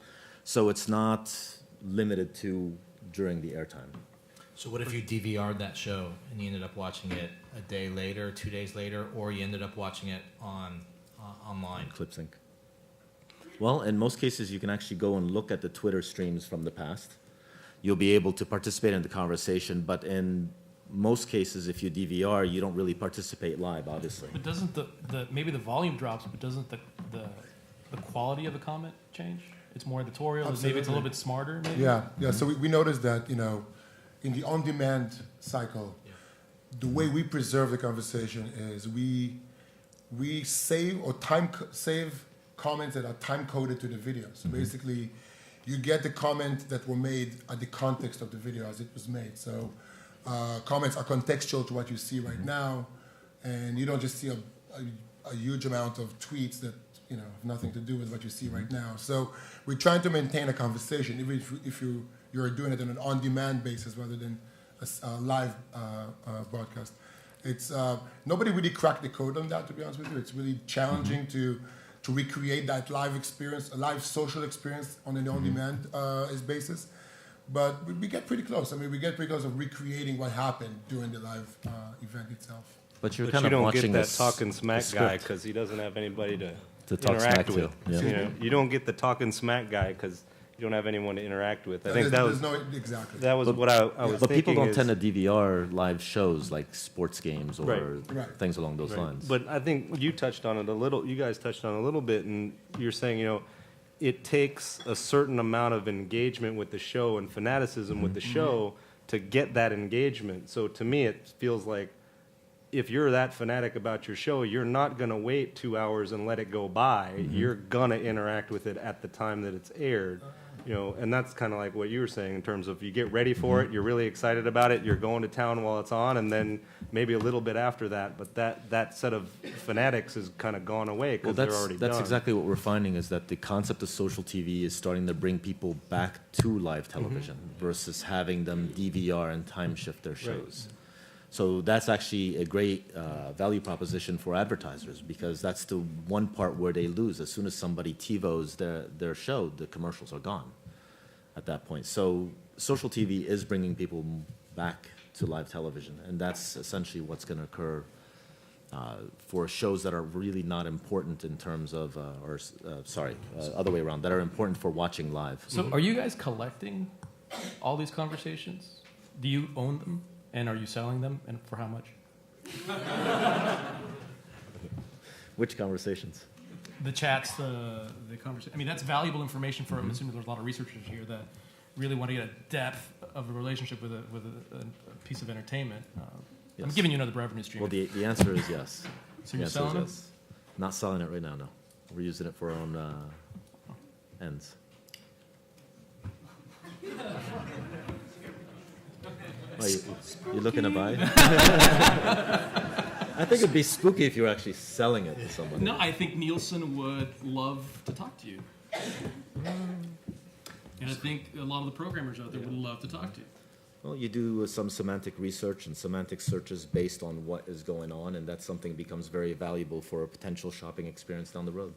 So it's not limited to during the airtime. So what if you DVR'd that show and you ended up watching it a day later, 2 days later, or you ended up watching it online? ClipSync. Well, in most cases, you can actually go and look at the Twitter streams from the past. You'll be able to participate in the conversation, but in most cases, if you DVR, you don't really participate live, obviously. But doesn't maybe the volume drops, but doesn't the quality of the comment change? It's more editorial. Absolutely. Maybe it's a little bit smarter. Maybe? Yeah. So we noticed that, in the on-demand cycle, the way we preserve the conversation is we save or save comments that are time-coded to the video. So basically, you get the comment that were made at the context of the video as it was made. So comments are contextual to what you see right now, and you don't just see a huge amount of tweets that have nothing to do with what you see right now. So we're trying to maintain a conversation, even if you're doing it on an on-demand basis rather than a live broadcast. It's nobody really cracked the code on that, to be honest with you. It's really challenging to recreate that live experience, a live social experience on an on-demand basis. But we get pretty close. I mean, we get pretty close of recreating what happened during the live event itself. But you're But kind you of don't watching get that this talking smack the guy script. because he doesn't have anybody to To talk smack interact to. with. Yeah. You don't get the talking smack guy because you don't have anyone to interact with. I think There's no exactly. that was what I was But people thinking don't is- tend to DVR live shows like sports games or Right. things along those Right. lines. But I think you touched on it a little. You guys touched on it a little bit, and you're saying it takes a certain amount of engagement with the show and fanaticism with the show to get that engagement. So to me, it feels like if you're that fanatic about your show, you're not going to wait 2 hours and let it go by. You're going to interact with it at the time that it's aired. And that's kind of like what you were saying in terms of you get ready for it, you're really excited about it, you're going to town while it's on, and then maybe a little bit after that. But that set of fanatics has kind of gone away because they're already done. That's exactly what we're finding is that the concept of social TV is starting to bring people back to live television versus having them DVR and time shift their shows. So that's actually a great value proposition for advertisers because that's the one part where they lose. As soon as somebody TiVos their show, the commercials are gone at that point. So social TV is bringing people back to live television, and that's essentially what's going to occur for shows that are really not important in terms of, other way around, that are important for watching live. So are you guys collecting all these conversations? Do you own them? And are you selling them? And for how much? Which conversations? The chats, the conversation. I mean, that's valuable information for. I'm assuming there's a lot of researchers here that really want to get a depth of a relationship with a piece of entertainment. I'm Yes. giving you another revenue stream. Well, the answer is yes. So The you're answer is selling them? yes. Not selling it right now, no. We're using it for our own ends. Oh, you're looking to buy? I think it'd be spooky if you were actually selling it to somebody. No, I think Nielsen would love to talk to you. And I think a lot of the programmers out there would love to talk to you. Well, you do some semantic research and semantic searches based on what is going on, and that's something that becomes very valuable for a potential shopping experience down the road.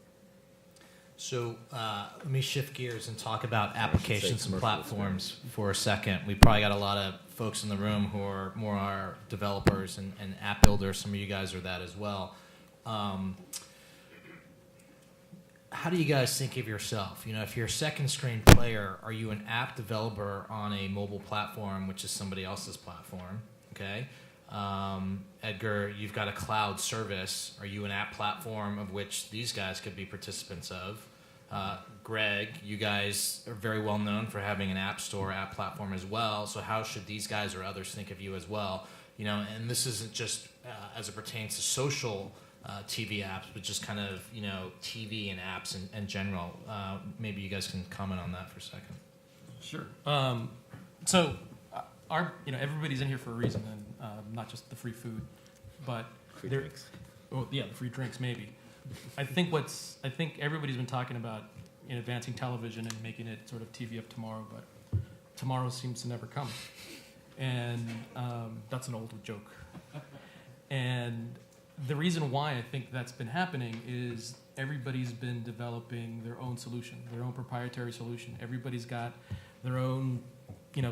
So let me shift gears and talk about applications and commercial platforms for a second. We probably got a lot of folks in the room who are more our developers and app builders. Some of you guys are that as well. How do you guys think of yourself? If you're a second screen player, are you an app developer on a mobile platform, which is somebody else's platform? Okay. Edgar, you've got a cloud service. Are you an app platform of which these guys could be participants of? Greg, you guys are very well known for having an app store, app platform as well. So how should these guys or others think of you as well? And this isn't just as it pertains to social TV apps, but just kind of, TV and apps in general. Maybe you guys can comment on that for a second. Sure. So everybody's in here for a reason, and not just the free food, but Free drinks. Oh yeah, the free drinks maybe. I think everybody's been talking about advancing television and making it sort of TV of tomorrow, but tomorrow seems to never come, and that's an old joke. And the reason why I think that's been happening is everybody's been developing their own solution, their own proprietary solution. Everybody's got their own,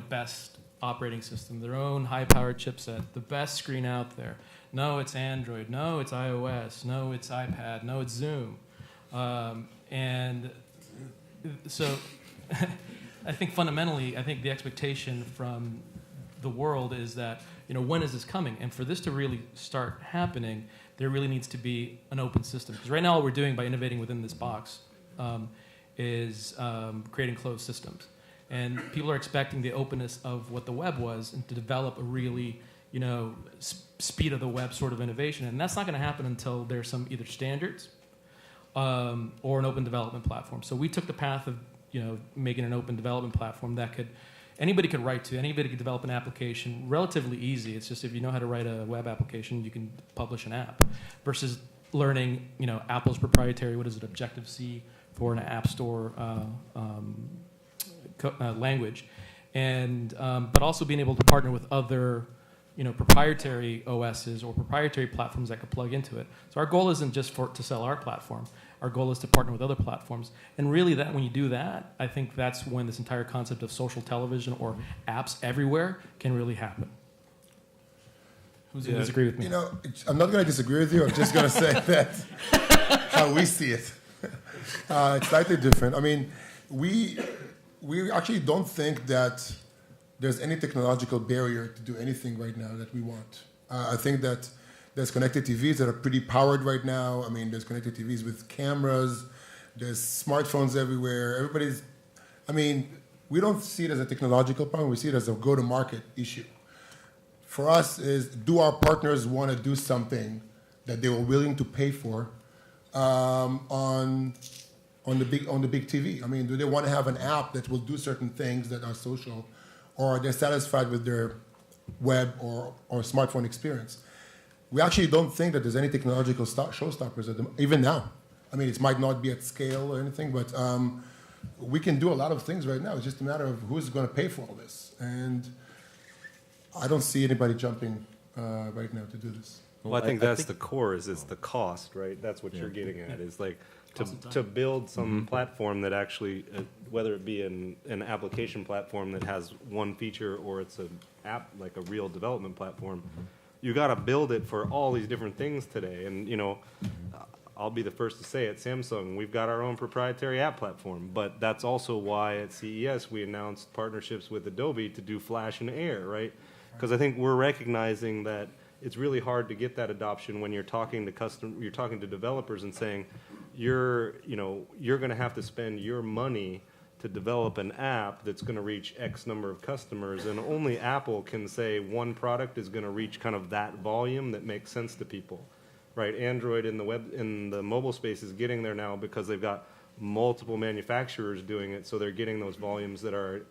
best operating system, their own high-powered chipset, the best screen out there. No, it's Android. No, it's iOS. No, it's iPad. No, it's Zoom. And so I think fundamentally, the expectation from the world is that, when is this coming? And for this to really start happening, there really needs to be an open system. Because right now all we're doing by innovating within this box is creating closed systems. And people are expecting the openness of what the web was and to develop a really, speed of the web sort of innovation. And that's not going to happen until there's some either standards or an open development platform. So we took the path of, making an open development platform that anybody could write to, anybody could develop an application relatively easy. It's just if you know how to write a web application, you can publish an app versus learning, Apple's proprietary, Objective-C for an app store language. And, but also being able to partner with other, proprietary OSs or proprietary platforms that could plug into it. So our goal isn't just to sell our platform. Our goal is to partner with other platforms. And really that when you do that, I think that's when this entire concept of social television or apps everywhere can really happen. Who's going to disagree with me? I'm not going to disagree with you. I'm just going to say that how we see it. It's slightly different. I mean, we actually don't think that there's any technological barrier to do anything right now that we want. I think that there's connected TVs that are pretty powered right now. I mean, there's connected TVs with cameras. There's smartphones everywhere. We don't see it as a technological problem. We see it as a go-to-market issue. For us is, do our partners want to do something that they were willing to pay for on the big TV? I mean, do they want to have an app that will do certain things that are social, or are they satisfied with their web or smartphone experience? We actually don't think that there's any technological showstoppers even now. I mean, it might not be at scale or anything, but we can do a lot of things right now. It's just a matter of who's going to pay for all this. And I don't see anybody jumping right now to do this. Well, I think that's the core, it's the cost, right? That's what you're getting at, is like to build some platform that actually, whether it be an application platform that has one feature or it's an app, like a real development platform, you got to build it for all these different things today. And, I'll be the first to say at Samsung, we've got our own proprietary app platform, but that's also why at CES we announced partnerships with Adobe to do Flash and Air, right? Because I think we're recognizing that it's really hard to get that adoption when you're talking to developers and saying, you're going to have to spend your money to develop an app that's going to reach X number of customers, and only Apple can say one product is going to reach kind of that volume that makes sense to people, right? Android in the mobile space is getting there now because they've got multiple manufacturers doing it, so they're getting those volumes that are,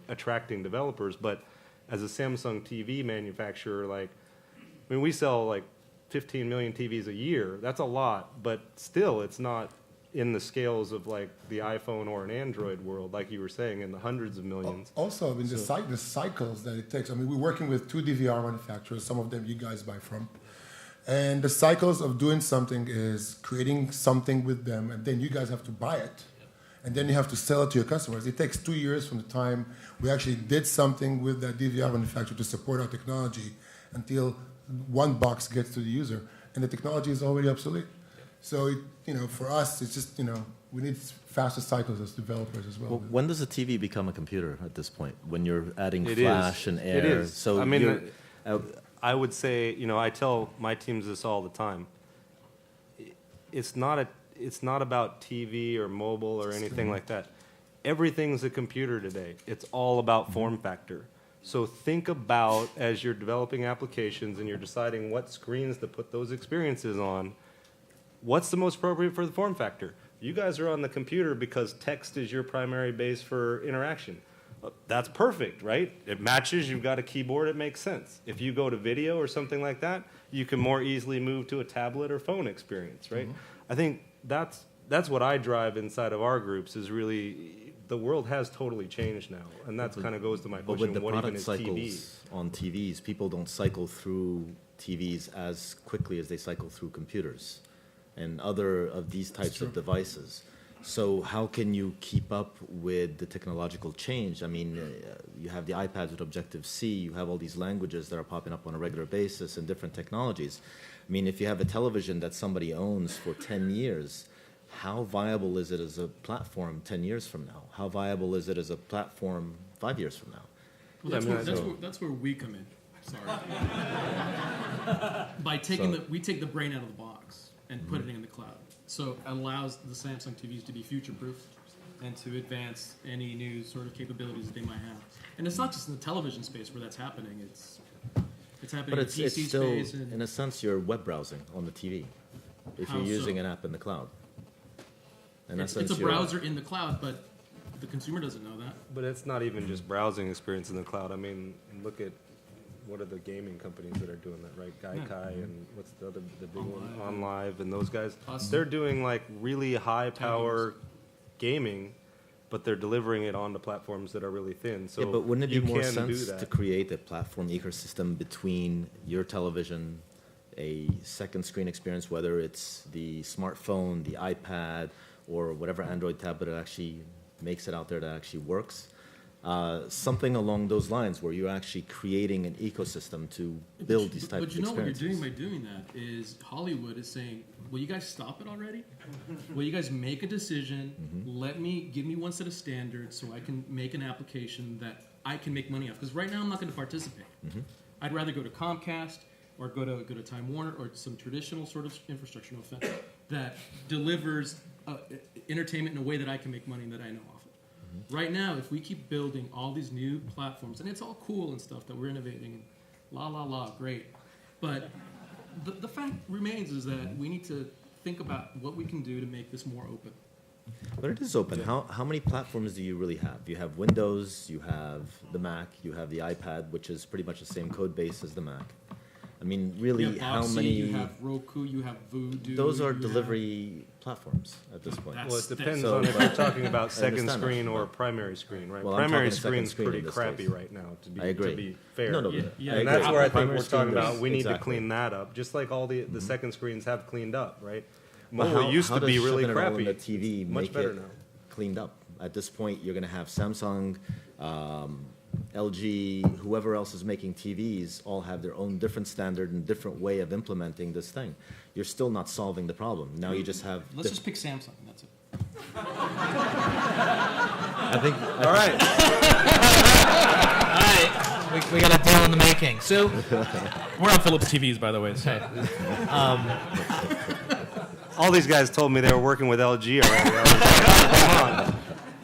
attracting developers. But as a Samsung TV manufacturer, we sell 15 million TVs a year. That's a lot, but still, it's not in the scales of the iPhone or an Android world, like you were saying, in the hundreds of millions. Also, the cycles that it takes. We're working with 2 DVR manufacturers, some of them you guys buy from. And the cycles of doing something is creating something with them, and then you guys have to buy it. And then you have to sell it to your customers. It takes 2 years from the time we actually did something with that DVR manufacturer to support our technology until one box gets to the user, and the technology is already obsolete. So, for us, it's just, we need faster cycles as developers as well. When does a TV become a computer at this point? When you're adding Flash and Air? It is. So I would say, I tell my teams this all the time. It's not about TV or mobile or anything like that. Everything's a computer today. It's all about form factor. So think about, as you're developing applications and you're deciding what screens to put those experiences on, what's the most appropriate for the form factor? You guys are on the computer because text is your primary base for interaction. That's perfect, right? It matches, you've got a keyboard, it makes sense. If you go to video or something like that, you can more easily move to a tablet or phone experience, right? I think that's what I drive inside of our groups is really, the world has totally changed now. And that kind of goes to my But question, with the what even product is cycles TV? on TVs, people don't cycle through TVs as quickly as they cycle through computers and other of these types of devices. So how can you keep up with the technological change? I mean, you have the iPads with Objective-C, you have all these languages that are popping up on a regular basis and different technologies. I mean, if you have a television that somebody owns for 10 years, how viable is it as a platform 10 years from now? How viable is it as a platform 5 years from now? Well, that's where we come in. Sorry. By taking we take the brain out of the box and put it in the cloud. So it allows the Samsung TVs to be future-proof and to advance any new sort of capabilities that they might have. And it's not just in the television space where that's happening. It's happening But in it's the PC still, space. in a sense, you're web browsing on the TV if How you're using so? an app in the cloud. In It's essence, a you're- browser in the cloud, but the consumer doesn't know that. But it's not even just browsing experience in the cloud. I mean, look at what are the gaming companies that are doing that, right? Gaikai and what's the other, the big one? OnLive and those guys. Us. They're doing like really high power gaming, but they're delivering it onto platforms that are really thin. So yeah, but wouldn't it you be more can do sense that. to create a platform ecosystem between your television, a second screen experience, whether it's the smartphone, the iPad, or whatever Android tablet that actually makes it out there that actually works? Something along those lines where you're actually creating an ecosystem to build these types of But you know what you're experiences. doing by doing that is Hollywood is saying, will you guys stop it already? Will you guys make a decision? Give me one set of standards so I can make an application that I can make money off. Because right now I'm not going to participate. I'd rather go to Comcast or go to Time Warner or some traditional sort of infrastructure, no offense, that delivers entertainment in a way that I can make money and that I know off of. Right now, if we keep building all these new platforms, and it's all cool and stuff that we're innovating, and great. But the fact remains is that we need to think about what we can do to make this more open. But it is open. How many platforms do you really have? You have Windows, you have the Mac, you have the iPad, which is pretty much the same code base as the Mac. I mean, really, You have how Boxy, many... You have Roku, you have Voodoo. Those are you delivery platforms at this point. That's- Well, it depends So, on if but- you're talking about second understand that, screen or but- primary screen, right? Well, I'm Primary talking second screen's screen pretty in this crappy case. right now, I agree. to be fair. No, Yeah, yeah. And I that's agree. where I think Primary we're screen talking about is- we need to exactly. clean that up, just like all the second screens have cleaned up, right? But Mobile used how to be does really shipping it all crappy. on the TV Much make better it now. cleaned up? At this point, you're going to have Samsung, LG, whoever else is making TVs, all have their own different standard and different way of implementing this thing. You're still not solving the problem. Now you just have... Let's just pick Samsung, and that's it. I think... All right. All right, we got a deal in the making. So, We're on Philips TVs, by the way. So. All these guys told me they were working with LG already. I was like, come on.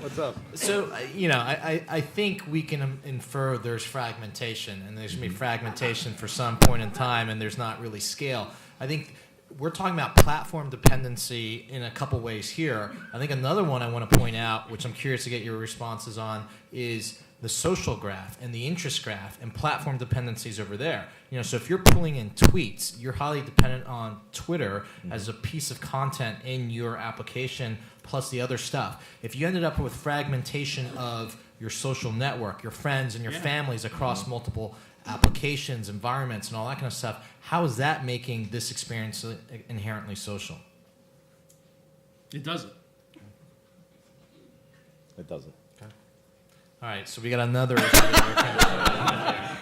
What's up? So, I think we can infer there's fragmentation, and there's going to be fragmentation for some point in time, and there's not really scale. I think we're talking about platform dependency in a couple ways here. I think another one I want to point out, which I'm curious to get your responses on, is the social graph and the interest graph and platform dependencies over there. So if you're pulling in tweets, you're highly dependent on Twitter as a piece of content in your application, plus the other stuff. If you ended up with fragmentation of your social network, your friends and your families across multiple applications, environments, and all that kind of stuff, how is that making this experience inherently social? It doesn't. It doesn't. All right, so we got another issue that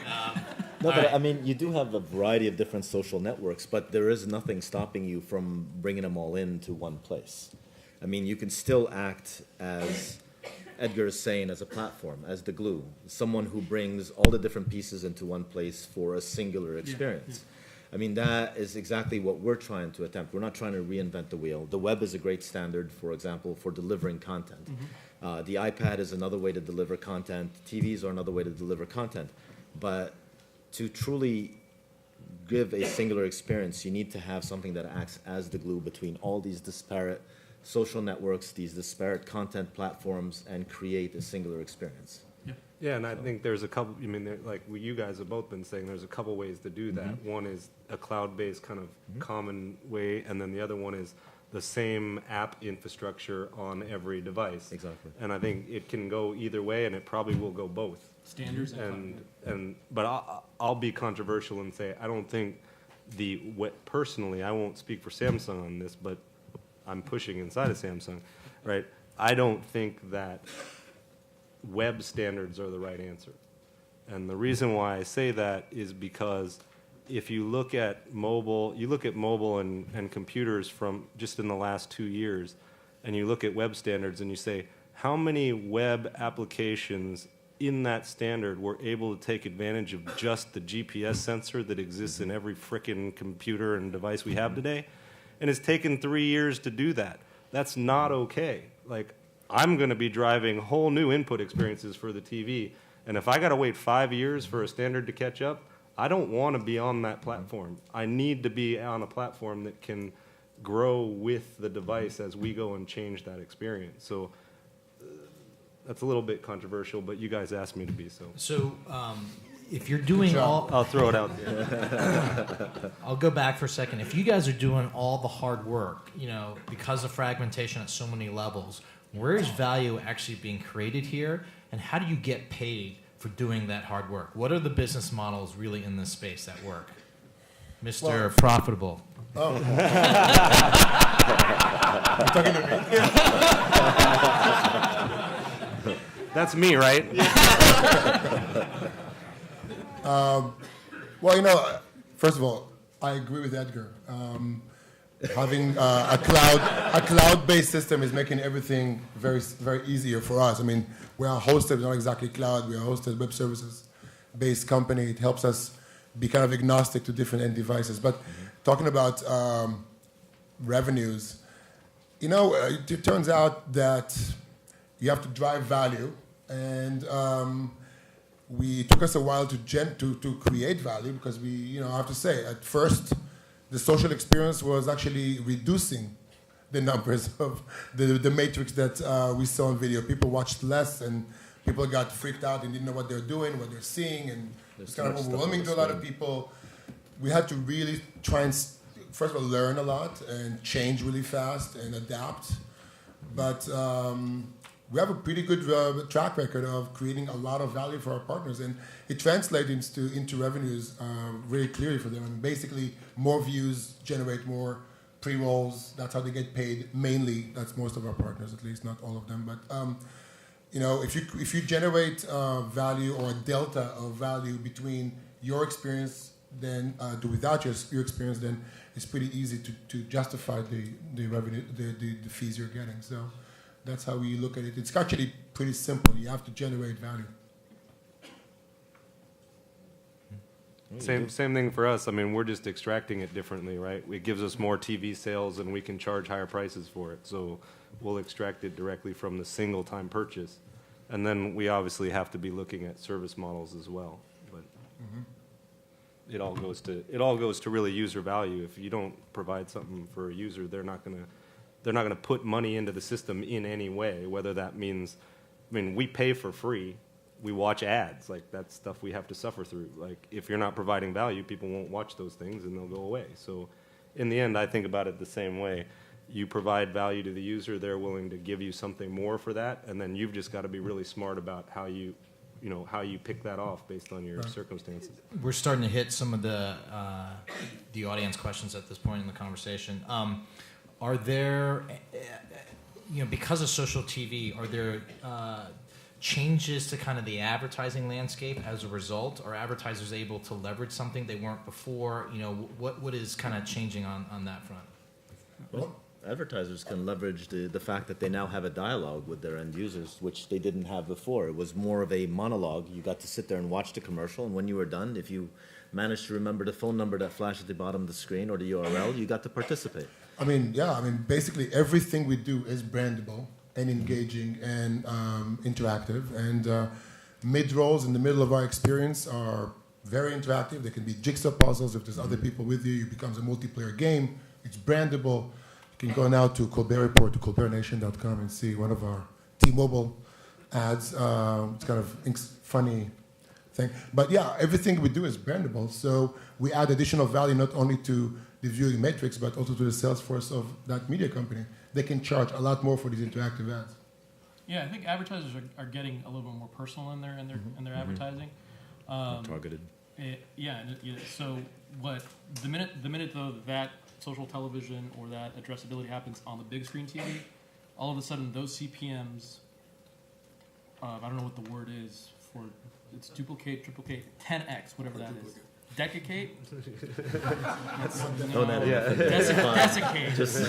No, but right. I mean, you do have a variety of different social networks, but there is nothing stopping you from bringing them all into one place. I mean, you can still act as Edgar is saying, as a platform, as the glue, someone who brings all the different pieces into one place for a singular experience. I mean, that is exactly what we're trying to attempt. We're not trying to reinvent the wheel. The web is a great standard, for example, for delivering content. The iPad is another way to deliver content. TVs are another way to deliver content. But to truly give a singular experience, you need to have something that acts as the glue between all these disparate social networks, these disparate content platforms, and create a singular experience. Yeah, and I think there's a couple, like you guys have both been saying, there's a couple ways to do that. One is a cloud-based kind of common way, and then the other one is the same app infrastructure on every device. Exactly. And I think it can go either way, and it probably will go both. Standards But I'll be controversial and say I don't think personally, I won't speak for Samsung on this, but I'm pushing inside of Samsung, right? I don't think that web standards are the right answer. And the reason why I say that is because if you look at mobile, and computers from just in the last 2 years, and you look at web standards and you say, how many web applications in that standard were able to take advantage of just the GPS sensor that exists in every frickin' computer and device we have today? And it's taken 3 years to do that. That's not okay. Like, I'm going to be driving whole new input experiences for the TV, and if I got to wait 5 years for a standard to catch up, I don't want to be on that platform. I need to be on a platform that can grow with the device as we go and change that experience. So that's a little bit controversial, but you guys asked me to be so. So if you're doing all... I'll throw it out there. I'll go back for a second. If you guys are doing all the hard work, because of fragmentation at so many levels, where is value actually being created here, and how do you get paid for doing that hard work? What are the business models really in this space that work? Mr. Profitable. Oh. You're talking to me? That's me, right? Well, first of all, I agree with Edgar. Having a cloud-based system is making everything very, very easier for us. I mean, we are hosted, not exactly cloud. We are hosted web services-based company. It helps us be kind of agnostic to different end devices. But talking about revenues, it turns out that you have to drive value, and it took us a while to create value because I have to say, at first, the social experience was actually reducing the numbers of the matrix that we saw on video. People watched less, and people got freaked out and didn't know what they're doing, what they're seeing, and it's kind of overwhelming to a lot of people. We had to really try and, first of all, learn a lot and change really fast and adapt. But we have a pretty good track record of creating a lot of value for our partners, and it translates into revenues really clearly for them. I mean, basically, more views generate more pre-rolls. That's how they get paid. Mainly, that's most of our partners, at least, not all of them. But if you generate value or a delta of value between your experience without your experience, then it's pretty easy to justify the revenue, the fees you're getting. So that's how we look at it. It's actually pretty simple. You have to generate value. Same thing for us. I mean, we're just extracting it differently, right? It gives us more TV sales, and we can charge higher prices for it. So we'll extract it directly from the single-time purchase, and then we obviously have to be looking at service models as well. But it all goes to really user value. If you don't provide something for a user, they're not gonna put money into the system in any way. Whether that means, we pay for free. We watch ads, like that's stuff we have to suffer through. Like if you're not providing value, people won't watch those things and they'll go away. So in the end, I think about it the same way. You provide value to the user, they're willing to give you something more for that, and then you've just got to be really smart about how you pick that off based on your circumstances. We're starting to hit some of the audience questions at this point in the conversation. Are there, because of social TV, are there changes to kind of the advertising landscape as a result? Are advertisers able to leverage something they weren't before? What is kind of changing on that front? Well, advertisers can leverage the fact that they now have a dialogue with their end users, which they didn't have before. It was more of a monologue. You got to sit there and watch the commercial, and when you were done, if you managed to remember the phone number that flashed at the bottom of the screen or the URL, you got to participate. Basically everything we do is brandable and engaging and interactive. And mid-rolls in the middle of our experience are very interactive. They can be jigsaw puzzles. If there's other people with you, it becomes a multiplayer game. It's brandable. You can go now to Colbert Report, to colbertnation.com, and see one of our T-Mobile ads. It's kind of funny thing. But yeah, everything we do is brandable. So we add additional value not only to the viewing metrics, but also to the sales force of that media company. They can charge a lot more for these interactive ads. Yeah, I think advertisers are getting a little bit more personal in their advertising. Targeted. So what the minute though that social television or that addressability happens on the big screen TV, all of a sudden those CPMs, I don't know what the word is for, it's duplicate, triplicate, 10x, whatever that is. Decicate? Desiccate. Just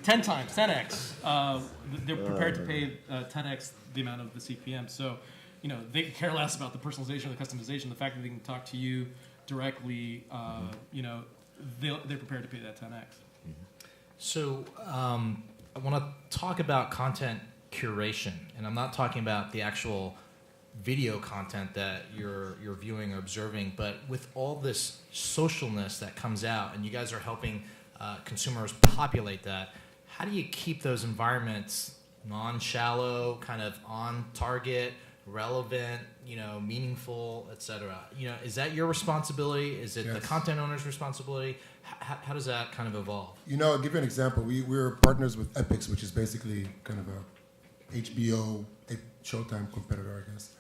10 times, 10x. They're prepared to pay 10x the amount of the CPM. So, they care less about the personalization or the customization. The fact that they can talk to you directly, they're prepared to pay that 10x. So I want to talk about content curation, and I'm not talking about the actual video content that you're viewing or observing, but with all this socialness that comes out, and you guys are helping consumers populate that, how do you keep those environments non-shallow, kind of on target, relevant, meaningful, etc.? Is that your responsibility? Is it the content owner's responsibility? How does that kind of evolve? I'll give you an example. We're partners with Epix, which is basically kind of a HBO, Showtime competitor, I guess.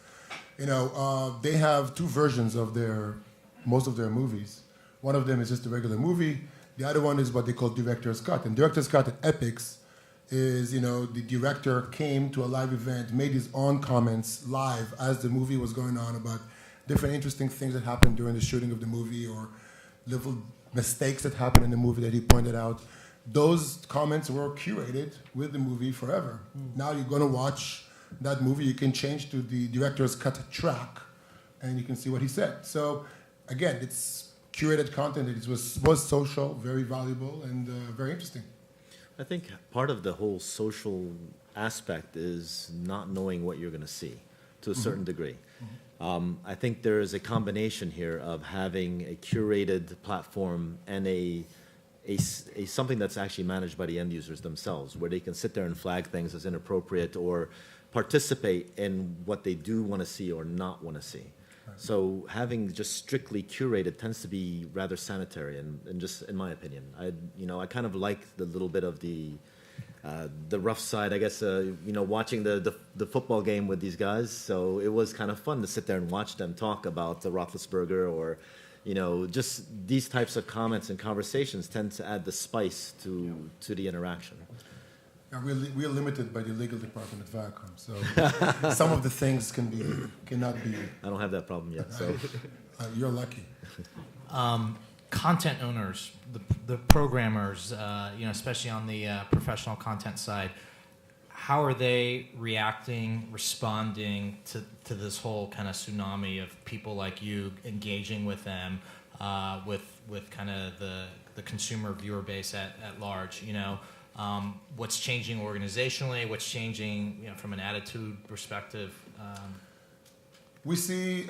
They have two versions of most of their movies. One of them is just a regular movie. The other one is what they call director's cut. And director's cut at Epix is, the director came to a live event, made his own comments live as the movie was going on about different interesting things that happened during the shooting of the movie or little mistakes that happened in the movie that he pointed out. Those comments were curated with the movie forever. Now you're going to watch that movie, you can change to the director's cut track, and you can see what he said. So, again, it's curated content. It was social, very valuable, and very interesting. I think part of the whole social aspect is not knowing what you're going to see to a certain degree. I think there is a combination here of having a curated platform and a something that's actually managed by the end users themselves, where they can sit there and flag things as inappropriate or participate in what they do want to see or not want to see. Right. So having just strictly curated tends to be rather sanitary, and just in my opinion, I kind of like the little bit of the rough side, I guess. Watching the football game with these guys, so it was kind of fun to sit there and watch them talk about the Roethlisberger or. Just these types of comments and conversations tend to add the spice to the interaction. Yeah, we're limited by the legal department at Viacom, so some of the things cannot be. I don't have that problem yet, so you're lucky. Content owners, the programmers, especially on the professional content side, how are they reacting, responding to this whole kind of tsunami of people like you engaging with them, with kind of the consumer viewer base at large? What's changing organizationally? What's changing from an attitude perspective? We see,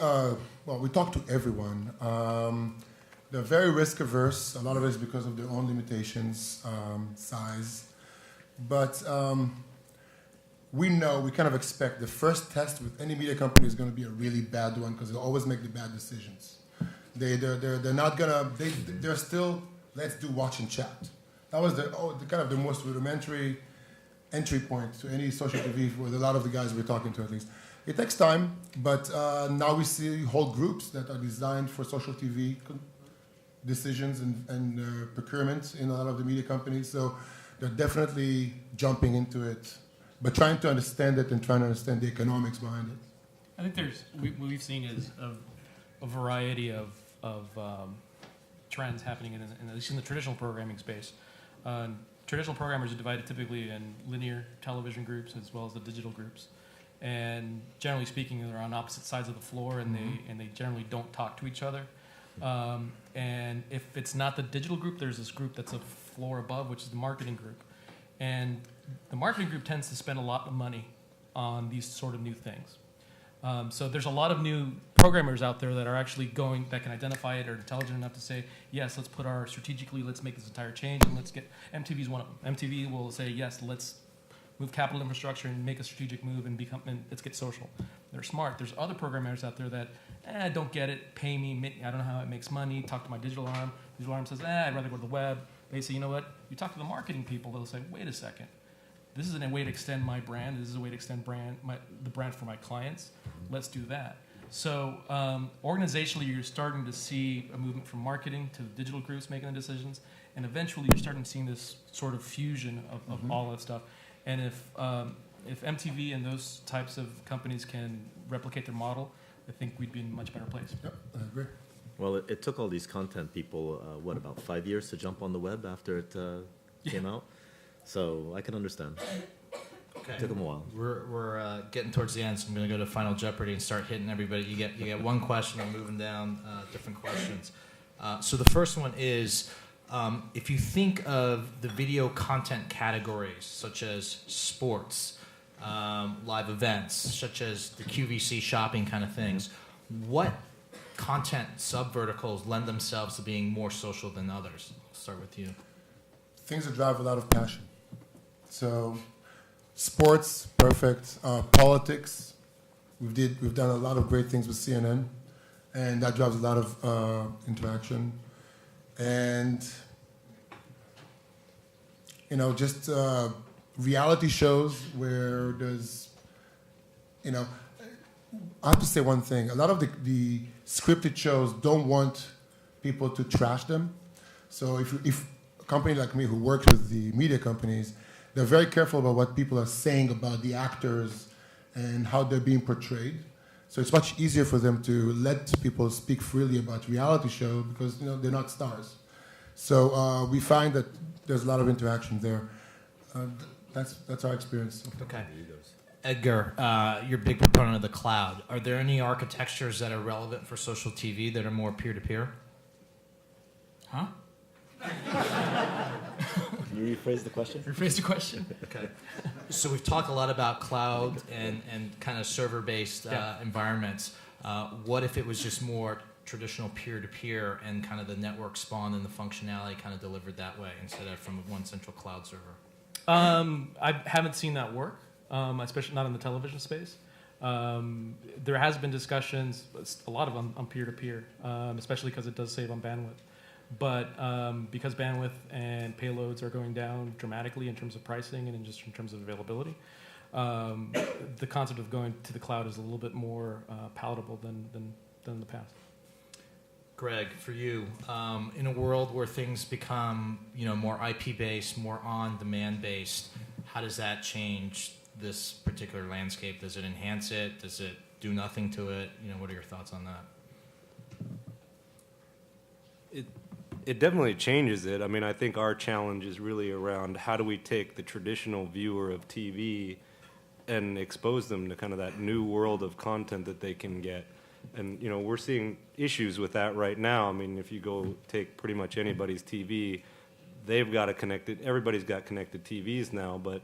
we talk to everyone. They're very risk averse. A lot of it is because of their own limitations, size, but. We kind of expect the first test with any media company is going to be a really bad one because they always make the bad decisions. They're not gonna. They're still let's do watch and chat. That was the kind of the most rudimentary entry point to any social TV with a lot of the guys we're talking to, at least. It takes time, but now we see whole groups that are designed for social TV decisions and procurement in a lot of the media companies. So they're definitely jumping into it. But trying to understand it and trying to understand the economics behind it. I think what we've seen is a variety of trends happening at least in the traditional programming space. Traditional programmers are divided typically in linear television groups as well as the digital groups. And generally speaking, they're on opposite sides of the floor, and they generally don't talk to each other. And if it's not the digital group, there's this group that's a floor above, which is the marketing group. And the marketing group tends to spend a lot of money on these sort of new things. So there's a lot of new programmers out there that are actually that can identify it or intelligent enough to say, yes, let's make this entire change, and let's get, MTV's one of them. MTV will say, yes, let's move capital infrastructure and make a strategic move and let's get social. They're smart. There's other programmers out there that, don't get it, pay me, I don't know how it makes money, talk to my digital arm. Digital arm says, I'd rather go to the web. They say, you know what? You talk to the marketing people, they'll say, wait a second. This is a way to extend my brand. This is a way to extend the brand for my clients. Let's do that. So organizationally, you're starting to see a movement from marketing to digital groups making the decisions, and eventually you're starting to see this sort of fusion of all that stuff. And if MTV and those types of companies can replicate their model, I think we'd be in a much better place. Yep, I agree. Well, it took all these content people, about 5 years to jump on the web after it came out? So I can understand. Okay. It took them a while. We're getting towards the end, so I'm going to go to Final Jeopardy and start hitting everybody. You get one question. I'm moving down different questions. So the first one is, if you think of the video content categories, such as sports, live events, such as the QVC shopping kind of things, what content sub-verticals lend themselves to being more social than others? I'll start with you. Things that drive a lot of passion. So, sports, perfect. Politics, we've done a lot of great things with CNN, and that drives a lot of interaction. And just reality shows where there's, I have to say one thing. A lot of the scripted shows don't want people to trash them. So if a company like me who works with the media companies, they're very careful about what people are saying about the actors and how they're being portrayed. So it's much easier for them to let people speak freely about reality show because they're not stars. So we find that there's a lot of interaction there. That's our experience. Okay. Edgar, you're a big proponent of the cloud. Are there any architectures that are relevant for social TV that are more peer-to-peer? Huh? Can you rephrase the question? Rephrase the question. Okay. So we've talked a lot about cloud and kind of server-based environments. What if it was just more traditional peer-to-peer and kind of the network spawn and the functionality kind of delivered that way instead of from one central cloud server? I haven't seen that work, especially not in the television space. There has been discussions, a lot of them on peer-to-peer, especially because it does save on bandwidth. But because bandwidth and payloads are going down dramatically in terms of pricing and just in terms of availability, the concept of going to the cloud is a little bit more palatable than in the past. Greg, for you, in a world where things become more IP-based, more on-demand based, how does that change this particular landscape? Does it enhance it? Does it do nothing to it? What are your thoughts on that? It definitely changes it. I mean, I think our challenge is really around how do we take the traditional viewer of TV and expose them to kind of that new world of content that they can get. And, we're seeing issues with that right now. I mean, if you go take pretty much anybody's TV, everybody's got connected TVs now, but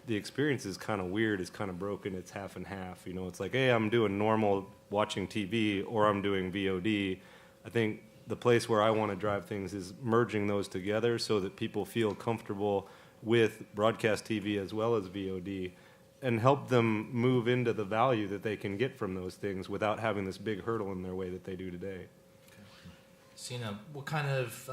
the experience is kind of weird, it's kind of broken, it's half and half. It's like, hey, I'm doing normal watching TV or I'm doing VOD. I think the place where I want to drive things is merging those together so that people feel comfortable with broadcast TV as well as VOD and help them move into the value that they can get from those things without having this big hurdle in their way that they do today. Sina, what kind of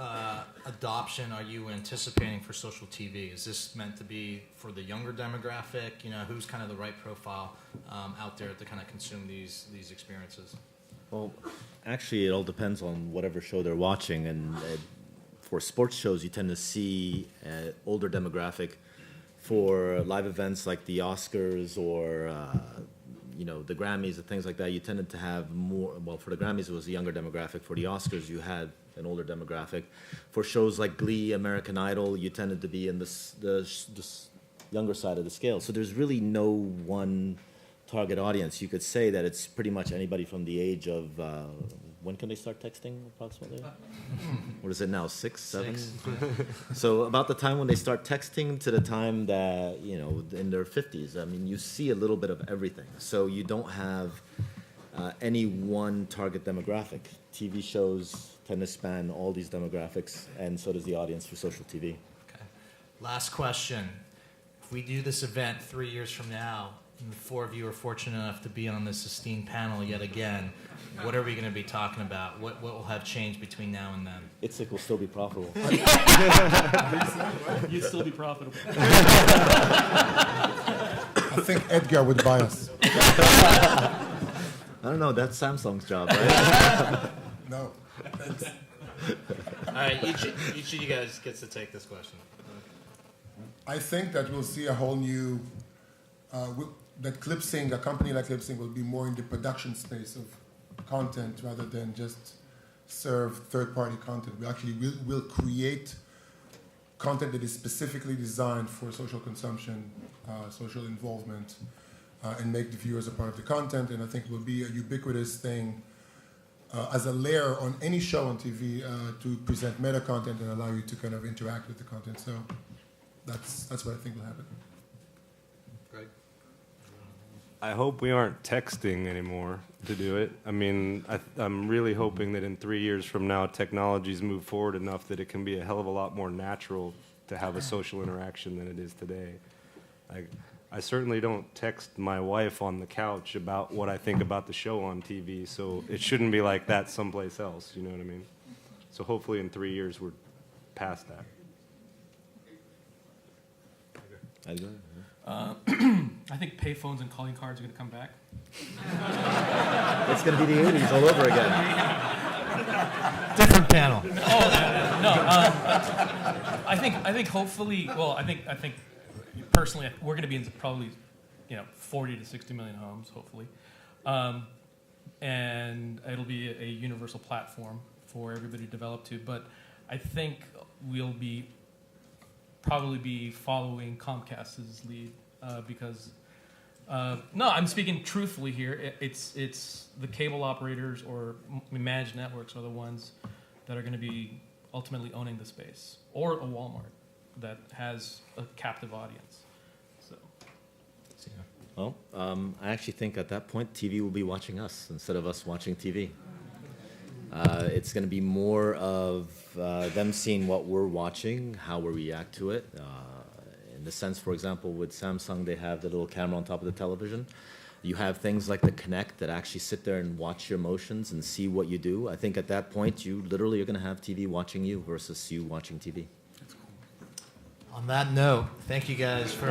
adoption are you anticipating for social TV? Is this meant to be for the younger demographic? Who's kind of the right profile out there to kind of consume these experiences? Well, actually, it all depends on whatever show they're watching. And for sports shows, you tend to see an older demographic. For live events like the Oscars or the Grammys and things like that, you tended to have more. Well, for the Grammys, it was a younger demographic. For the Oscars, you had an older demographic. For shows like Glee, American Idol, you tended to be in the younger side of the scale. So there's really no one target audience. You could say that it's pretty much anybody from the age of when can they start texting approximately? What is it now, 6, 7? So about the time when they start texting to the time that, in their 50s. I mean, you see a little bit of everything. So you don't have any one target demographic. TV shows tend to span all these demographics, and so does the audience for social TV. Okay. Last question. if we do this event 3 years from now, and the four of you are fortunate enough to be on this esteemed panel yet again, what are we going to be talking about? What will have changed between now and then? Itzik will still be profitable. You'd still be profitable. I think Edgar would buy us. I don't know. That's Samsung's job, right? No. Thanks. All right, each of you guys gets to take this question. I think that we'll see a whole new, that ClipSync, a company like ClipSync, will be more in the production space of content rather than just serve third-party content. We actually will create content that is specifically designed for social consumption, social involvement, and make the viewers a part of the content. And I think it will be a ubiquitous thing as a layer on any show on TV to present meta content and allow you to kind of interact with the content. So that's what I think will happen. Greg? I hope we aren't texting anymore to do it. I mean, I'm really hoping that in 3 years from now, technologies move forward enough that it can be a hell of a lot more natural to have a social interaction than it is today. I certainly don't text my wife on the couch about what I think about the show on TV, so it shouldn't be like that someplace else, you know what I mean? So hopefully in 3 years we're past that. I think payphones and calling cards are going to come back. It's going to be the 80s all over again. Different panel. I think hopefully. Well, I think personally we're going to be in probably 40 to 60 million homes, hopefully, and it'll be a universal platform for everybody to develop to. But I think we'll probably be following Comcast's lead because no, I'm speaking truthfully here. It's the cable operators or managed networks are the ones that are going to be ultimately owning the space, or a Walmart that has a captive audience. So, Well, I actually think at that point TV will be watching us instead of us watching TV. It's going to be more of them seeing what we're watching, how we react to it. In the sense, for example, with Samsung, they have the little camera on top of the television. You have things like the Kinect that actually sit there and watch your motions and see what you do. I think at that point, you literally are going to have TV watching you versus you watching TV. On that note, thank you guys for